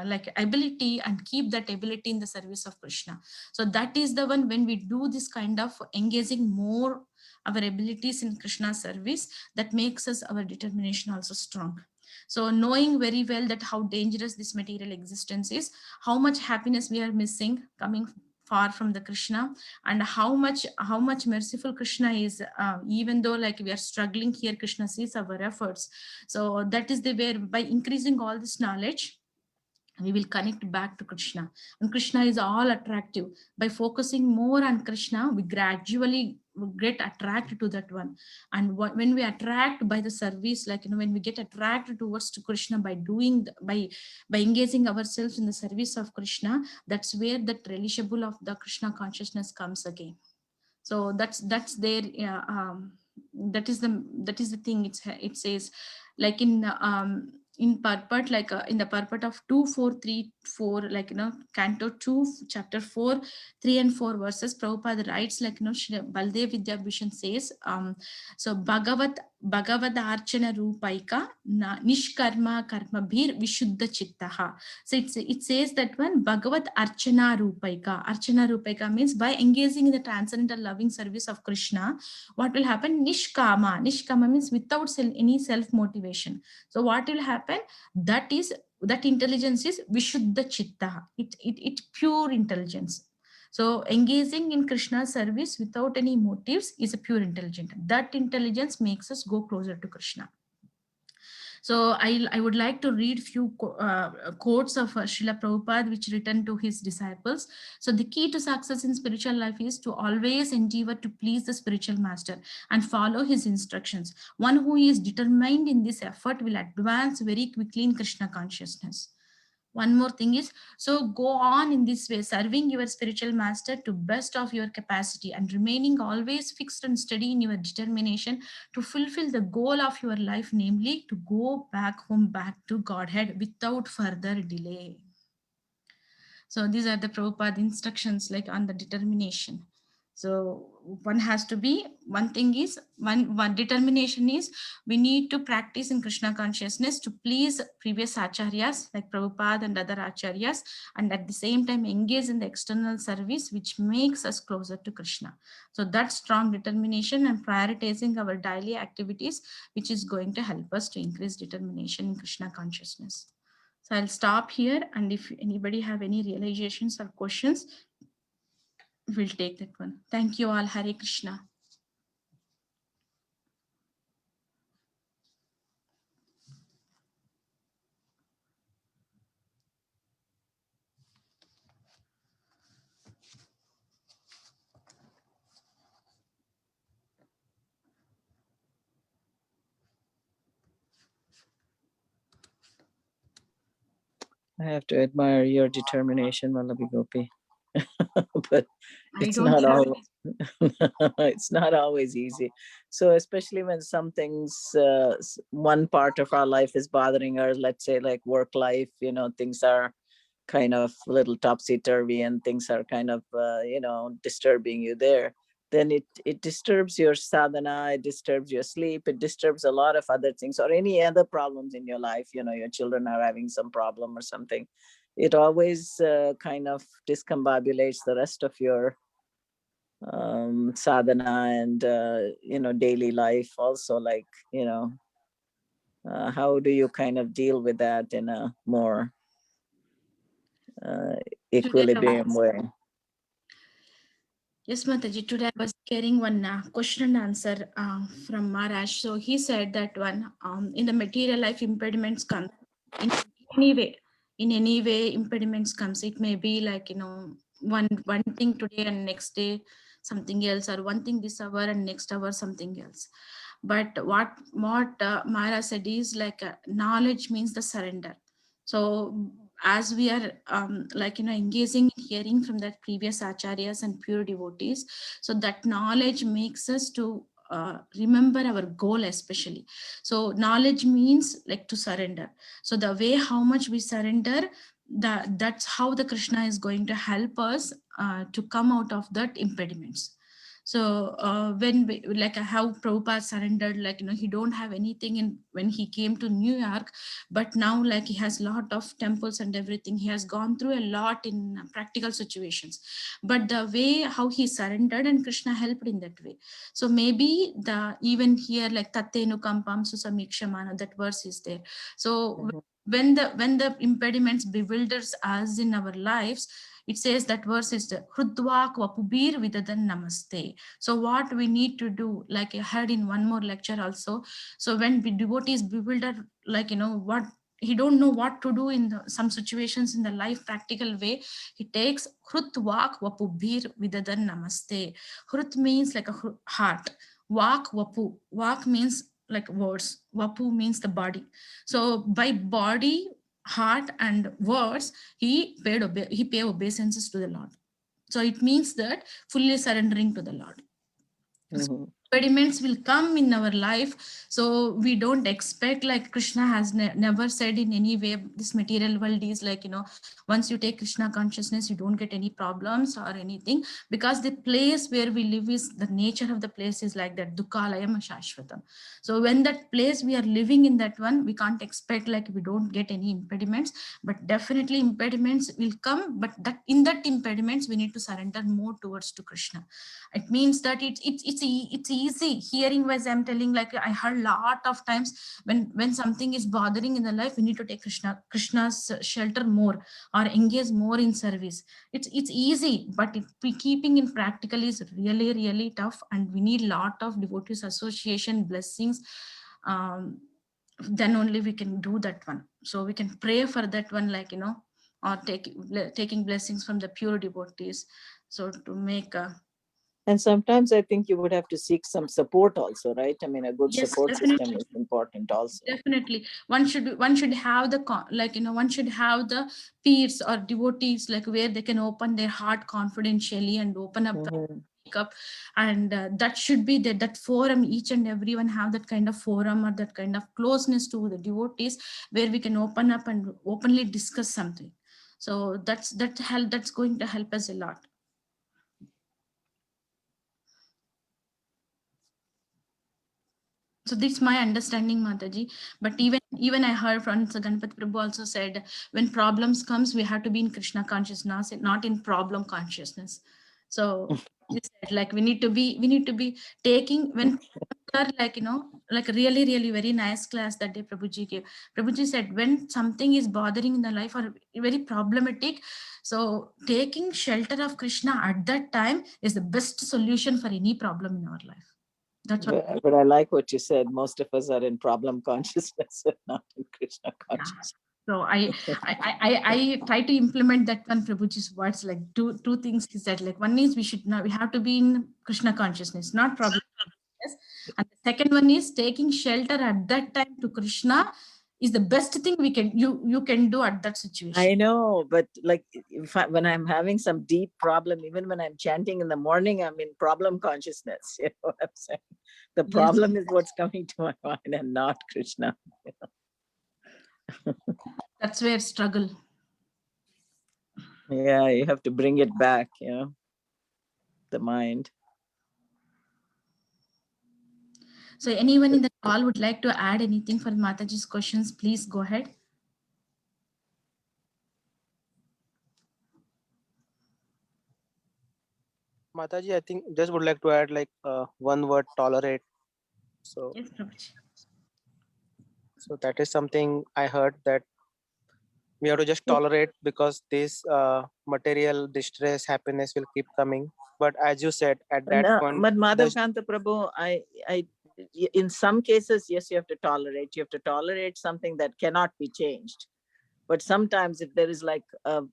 like ability and keep that ability in the service of Krishna. So that is the one, when we do this kind of engaging more our abilities in Krishna service, that makes us our determination also strong. So knowing very well that how dangerous this material existence is, how much happiness we are missing coming far from the Krishna, and how much merciful Krishna is, even though like we are struggling here, Krishna sees our efforts. So that is the way, by increasing all this knowledge, we will connect back to Krishna. And Krishna is all attractive. By focusing more on Krishna, we gradually get attracted to that one. And when we attract by the service, like, when we get attracted towards to Krishna by doing, by engaging ourselves in the service of Krishna, that's where that relishable of the Krishna consciousness comes again. So that's there. That is the thing. It says, like in purport, like in the purport of 2-4-3-4, like, Canto 2, chapter 4, 3 and 4 verses, Prabhupada writes, like, Baldev Vidyabhushan says, so Bhagavad Archana Rupaika Nishkarma Karma Bhir Vishuddha Chittaha. So it says that one, Bhagavad Archana Rupaika means by engaging in the transcendental loving service of Krishna, what will happen? Nishkama means without any self motivation. So what will happen? That intelligence is Vishuddha Chitta. It pure intelligence. So engaging in Krishna's service without any motives is a pure intelligence. That intelligence makes us go closer to Krishna. So I would like to read few quotes of Srila Prabhupada which written to his disciples. So the key to success in spiritual life is to always endeavor to please the spiritual master and follow his instructions. One who is determined in this effort will advance very quickly in Krishna consciousness. One more thing is, so go on in this way, serving your spiritual master to best of your capacity and remaining always fixed and steady in your determination to fulfill the goal of your life, namely to go back home, back to Godhead without further delay. So these are the Prabhupada instructions like on the determination. So one has to be, one thing is, one determination is we need to practice in Krishna consciousness to please previous acharyas like Prabhupada and other acharyas, and at the same time engage in the external service which makes us closer to Krishna. So that strong determination and prioritizing our daily activities which is going to help us to increase determination in Krishna consciousness. So I'll stop here, and if anybody have any realizations or questions, we'll take that one. Thank you all. Hare Krishna. I have to admire your determination, Vallabhi Gopi. But I it's don't not have all it's not always easy. So especially when some things, one part of our life is bothering us, let's say like work life, things are kind of a little topsy-turvy and things are kind of disturbing you there, then it disturbs your sadhana, it disturbs your sleep, it disturbs a lot of other things, or any other problems in your life. Your children are having some problem or something, it always kind of discombobulates the rest of your sadhana and daily life also, like how do you kind of deal with that in a more equilibrium way? Yes, Mataji, today I was carrying one question and answer from Maharaj. So he said that one in the material life impediments come in any way impediments comes. It may be like, one thing today and next day something else, or one thing this hour and next hour something else. But what Maharaj said is like knowledge means the surrender. So as we are engaging in hearing from that previous acharyas and pure devotees, so that knowledge makes us to remember our goal especially. So knowledge means like to surrender. So the way how much we surrender, that's how the Krishna is going to help us to come out of that impediments. So when we, like how Prabhupada surrendered, he don't have anything in when he came to New York, but now like he has a lot of temples and everything. He has gone through a lot in practical situations, but the way how he surrendered and Krishna helped in that way. So maybe the even here like Tattenu Kampam Susamikshamana, that verse is there. So when the impediments bewilders us in our lives, it says that verse is the Hrudvak Vapubir Vidadan Namaste. So what we need to do, like I heard in one more lecture also. So when the devotee is bewildered, what he don't know what to do in some situations in the life practical way, he takes Hrutvak Vapubir Vidadan Namaste. Hrut means like a heart. Vak Vapu. Vak means like words. Vapu means the body. So by body, heart and words, he paid obeisances to the Lord. So it means that fully surrendering to the Lord. Impediments will come in our life, so we don't expect, like Krishna has never said in any way this material world is like, once you take Krishna consciousness you don't get any problems or anything, because the place where we live is, the nature of the place is like that, Dukkalayam Shashvatam. So when that place we are living in, that one we can't expect like we don't get any impediments, but definitely impediments will come, but that in that impediments we need to surrender more towards to Krishna. It means that it's easy. Hearing wise, I'm telling, like I heard a lot of times when something is bothering in the life, we need to take Krishna's shelter more or engage more in service. It's easy, but keeping in practical is really, really tough, and we need lot of devotees association blessings. Then only we can do that one. So we can pray for that one, like, or taking blessings from the pure devotees. So to make And sometimes I think you would have to seek some support also, right? I mean, a good Yes, support definitely. system is important also. Definitely, one should have the one should have the peers or devotees, like where they can open their heart confidentially and open up Mhm. up, and that should be that forum. Each and everyone have that kind of forum or that kind of closeness to the devotees where we can open up and openly discuss something. So that's going to help us a lot. So this is my understanding, Mataji. But even I heard from Ganpati Prabhu also said, when problems comes, we have to be in Krishna consciousness, not in problem consciousness. So he said, like we need to be taking when like like really, really very nice class that day Prabhuji gave. Prabhuji said, when something is bothering in the life or very problematic, so taking shelter of Krishna at that time is the best solution for any problem in our life. That's what. But I like what you said. Most of us are in problem consciousness, not in Krishna Yeah. consciousness. So I try to implement that one Prabhuji's words, like two things he said. Like one is we have to be in Krishna consciousness, not problem consciousness. And the second one is taking shelter at that time to Krishna is the best thing you can do at that situation. I know, but like when I'm having some deep problem, even when I'm chanting in the morning, I'm in problem consciousness. You know what I'm saying? The Yes. problem is what's coming to my mind and not Krishna. That's where struggle. Yeah, you have to bring it back, the mind. So anyone in the call would like to add anything for Mataji's questions, please go ahead. Mataji, I think just would like to add like one word, tolerate. So, Yes, Prabhuji. so that is something I heard, that we have to just tolerate, because this material distress, happiness will keep coming. But as you said, at that No, point, but the- Madhavkanta Prabhu, in some cases, yes, you have to tolerate. You have to tolerate something that cannot be changed. But sometimes, if there is like a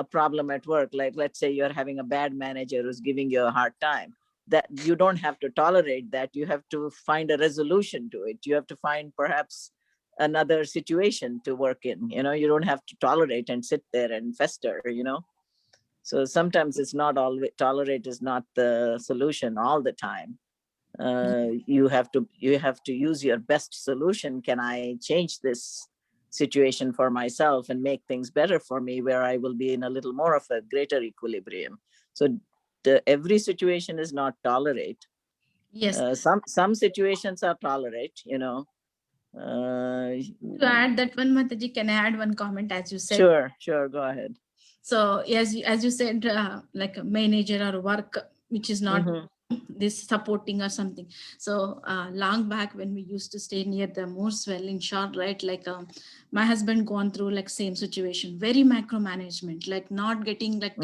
problem at work, like let's say you're having a bad manager who's giving you a hard time, that you don't have to tolerate that. You have to find a resolution to it. You have to find perhaps another situation to work in. You don't have to tolerate and sit there and fester. So sometimes it's not always, tolerate is not the solution all the time. You have to use your best solution. Can I change this situation for myself and make things better for me, where I will be in a little more of a greater equilibrium? So every situation is not tolerate. Yes. Some situations are tolerate. To add that one, Mataji, can I add one comment? As you said, Sure, go ahead. so as you said, like a manager or work which is not this supporting or something. So long back when we used to stay near the Moorswell in short, right, like my husband gone through like same situation, very micromanagement, like not getting like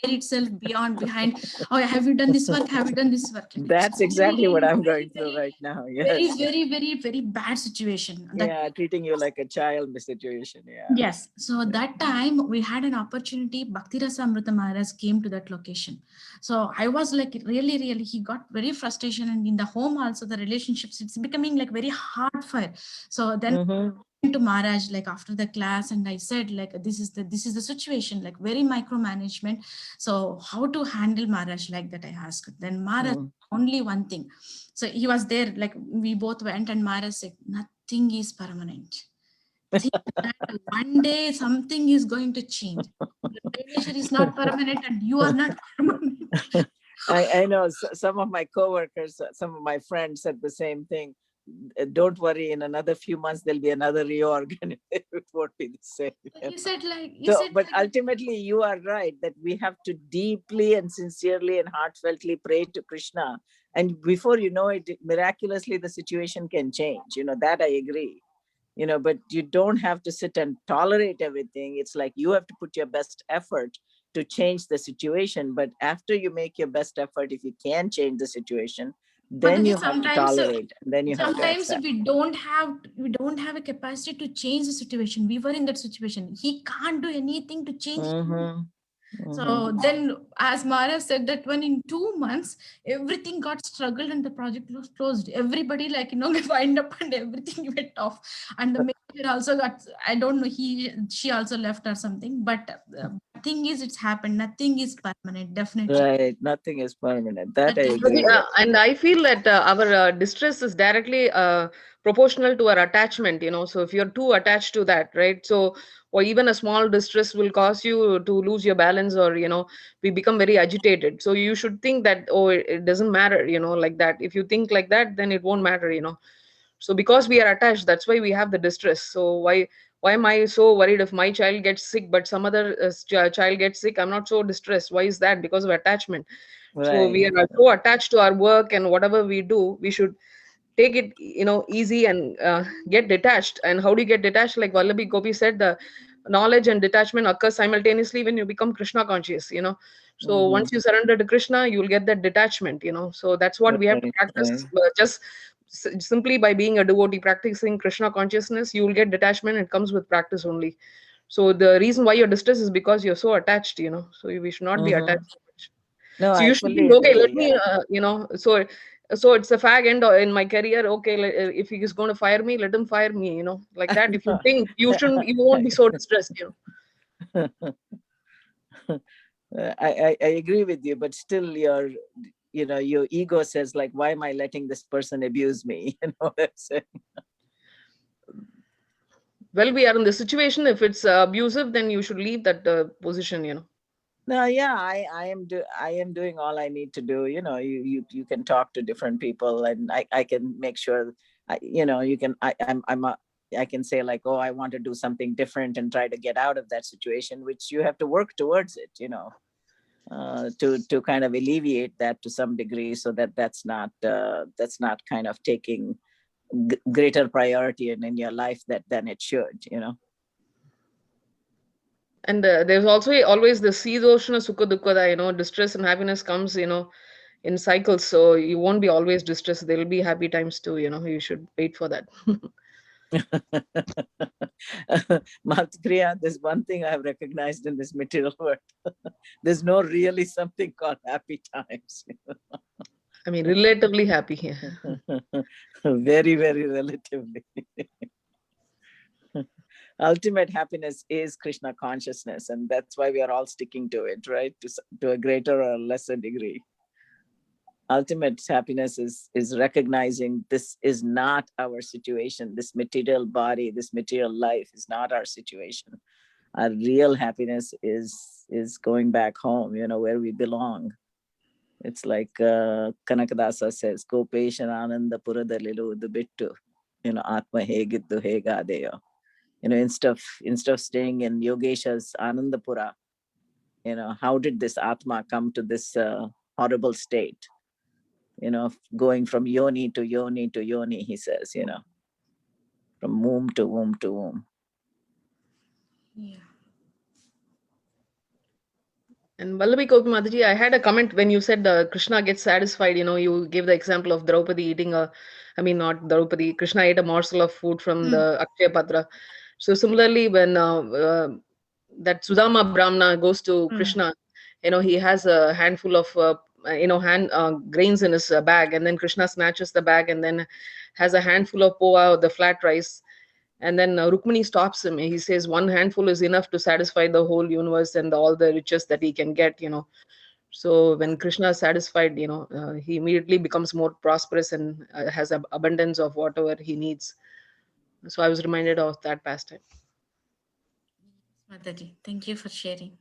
itself behind. Oh, have you done this work? Have you done this work? Like, That's exactly what I'm going through right now. very, Yes. very, very, very bad situation. That, Yeah, treating you like a child situation. Yeah. yes. So that time we had an opportunity. Bhakti Rasa Amrita Maharaj came to that location. So I was like really, really, he got very frustration, and in the home also the relationships, it's becoming like very hard for. So then to Maharaj, like after the class, and I said like this is the situation, like very micromanagement. So how to handle Maharaj like that? I asked. Then Maharaj only one thing. So he was there, like we both went, and Maharaj said nothing is permanent. Think that one day something is going to change. The nature is not permanent, and you are not permanent. I know some of my coworkers, some of my friends said the same thing. don't worry, in another few months there'll be another reorg and it won't be the same. You said like, you So, said but like, ultimately, you are right that we have to deeply and sincerely and heartfeltly pray to Krishna. And before you know it, miraculously, the situation can change. That I agree. But you don't have to sit and tolerate everything. It's like you have to put your best effort to change the situation. But after you make your best effort, if you can change the situation, then Mataji, you have to tolerate. Then you have to sometimes accept. we don't have a capacity to change the situation. We were in that situation. He can't do anything to change. Mhm, So mhm. then, as Mara said, that when in 2 months, everything got struggled and the project was closed. Everybody wind up and everything went off. And the manager also got, I don't know, she also left or something. But thing is, it's happened. Nothing is permanent, definitely. Right. Nothing is permanent. That I Nothing. agree with. And I feel that our distress is directly proportional to our attachment, so if you're too attached to that, right, so or even a small distress will cause you to lose your balance, or we become very agitated. So you should think that, oh, it doesn't matter, like that. If you think like that, then it won't matter. So because we are attached, that's why we have the distress. So why am I so worried if my child gets sick but some other child gets sick? I'm not so distressed. Why is that? Because of attachment. So we Right. are so attached to our work, and whatever we do, we should take it easy and get detached. And how do you get detached? Like Vallabhi Gopi said, the knowledge and detachment occurs simultaneously when you become Krishna conscious. So once you surrender to Krishna, you'll get that detachment. So that's what we have to Right, practice. Just simply by being a devotee practicing Krishna consciousness, you will get detachment. It comes with practice only. So the reason why you're distressed is because you're so attached. So we should not be attached so much. No, So I you should fully think, okay, agree. let me, so it's a fag end in my career. Okay, if he is going to fire me, let him fire me. Like that. If you think, you won't be so distressed. I agree with you, but still your ego says like, why am I letting this person abuse me? That's it. Well, we are in the situation. If it's abusive, then you should leave that position. No, yeah, I am doing all I need to do. You can talk to different people, and I can make sure. You can. I can say like, oh, I want to do something different and try to get out of that situation, which you have to work towards it. To kind of alleviate that to some degree, so that's not kind of taking greater priority in your life than it should. And there's also always the Sidoshana Sukha Dukkha, distress and happiness comes, in cycles. So you won't be always distressed. There'll be happy times too. You should wait for that. Malpriya, there's one thing I've recognized in this material world. There's no really something called happy times. I mean, relatively happy here. Very, very relatively. Ultimate happiness is Krishna consciousness, and that's why we are all sticking to it, right? To a greater or lesser degree. Ultimate happiness is recognizing this is not our situation. This material body, this material life is not our situation. Our real happiness is going back home, where we belong. It's like Kanakadasa says, Kopeshan Ananda Puradalilu the bittu, Atma hegiddu hegadeyo. Instead of staying in Yogesha's Anandapura, how did this Atma come to this horrible state? Going from yoni to yoni to yoni, he says, from womb to womb to womb. Yeah. And Vallabhi Gopi Mataji, I had a comment when you said Krishna gets satisfied. You gave the example of Draupadi eating not Draupadi, Krishna ate a morsel of food from the Akshaya Patra. So similarly, when that Sudama Brahmana goes to Krishna, he has a handful of grains in his bag, and then Krishna snatches the bag and then has a handful of poha, the flat rice. And then Rukmini stops him. He says one handful is enough to satisfy the whole universe and all the riches that he can get. So when Krishna is satisfied, he immediately becomes more prosperous and has abundance of whatever he needs. So I was reminded of that pastime. Mataji, thank you for sharing.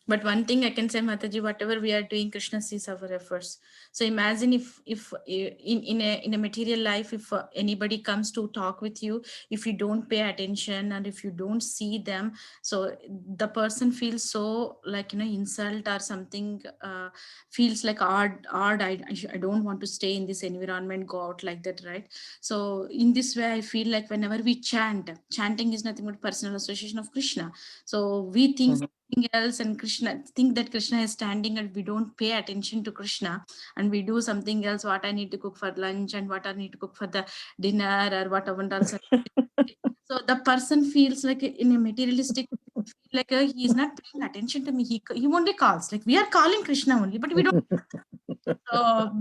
But one thing I can say, Mataji, whatever we are doing, Krishna sees our efforts. So imagine if in a material life, if anybody comes to talk with you, if you don't pay attention and if you don't see them, so the person feels so like, insult or something, feels like odd. I don't want to stay in this environment, go out like that, right? So in this way, I feel like whenever we chanting is nothing but personal association of Krishna. So we think something else, and Krishna think that Krishna is standing, and we don't pay attention to Krishna, and we do something else, what I need to cook for lunch and what I need to cook for the dinner or whatever else. So the person feels like in a materialistic, like he is not paying attention to me. He only calls, like we are calling Krishna only, but we don't.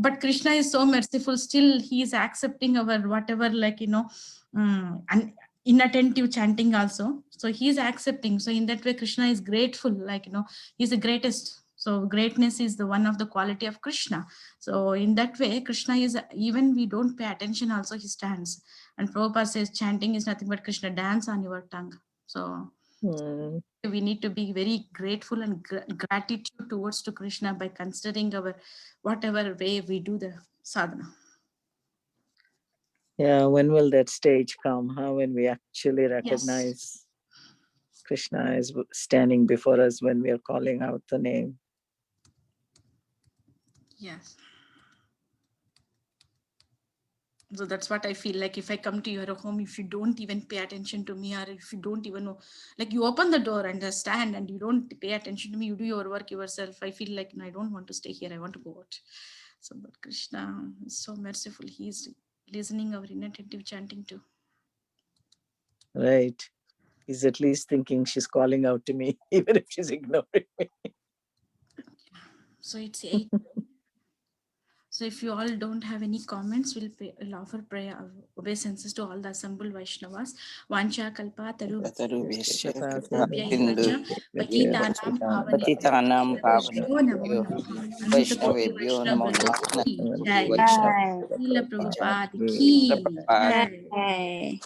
But Krishna is so merciful. Still, he is accepting our whatever, like, and inattentive chanting also. So he is accepting. So in that way, Krishna is grateful. Like, he's the greatest. So greatness is the one of the quality of Krishna. So in that way, Krishna is, even we don't pay attention, also he stands. And Prabhupada says chanting is nothing but Krishna dance on your tongue. So we need to be very grateful and gratitude towards to Krishna by considering our whatever way we do the sadhana. Yeah, when will that stage come, huh? When we actually recognize Krishna is standing before us when we are calling out the name. Yes. So that's what I feel like. If I come to your home, if you don't even pay attention to me, or if you don't even know, like you open the door and stand and you don't pay attention to me, you do your work yourself, I feel like, no, I don't want to stay here, I want to go out. So, but Krishna is so merciful. He is listening our inattentive chanting too. Right. He's at least thinking she's calling out to me, even if she's ignoring me. So it's 8. So if you all don't have any comments, we'll offer prayer obeisances to all the assembled Vaishnavas. Vancha kalpa taru Patitanam pavanebhyo Vaishnavebhyo namo namah. Jai. Vaishnava Srila Prabhupada ki Prabhupada jai. Hey.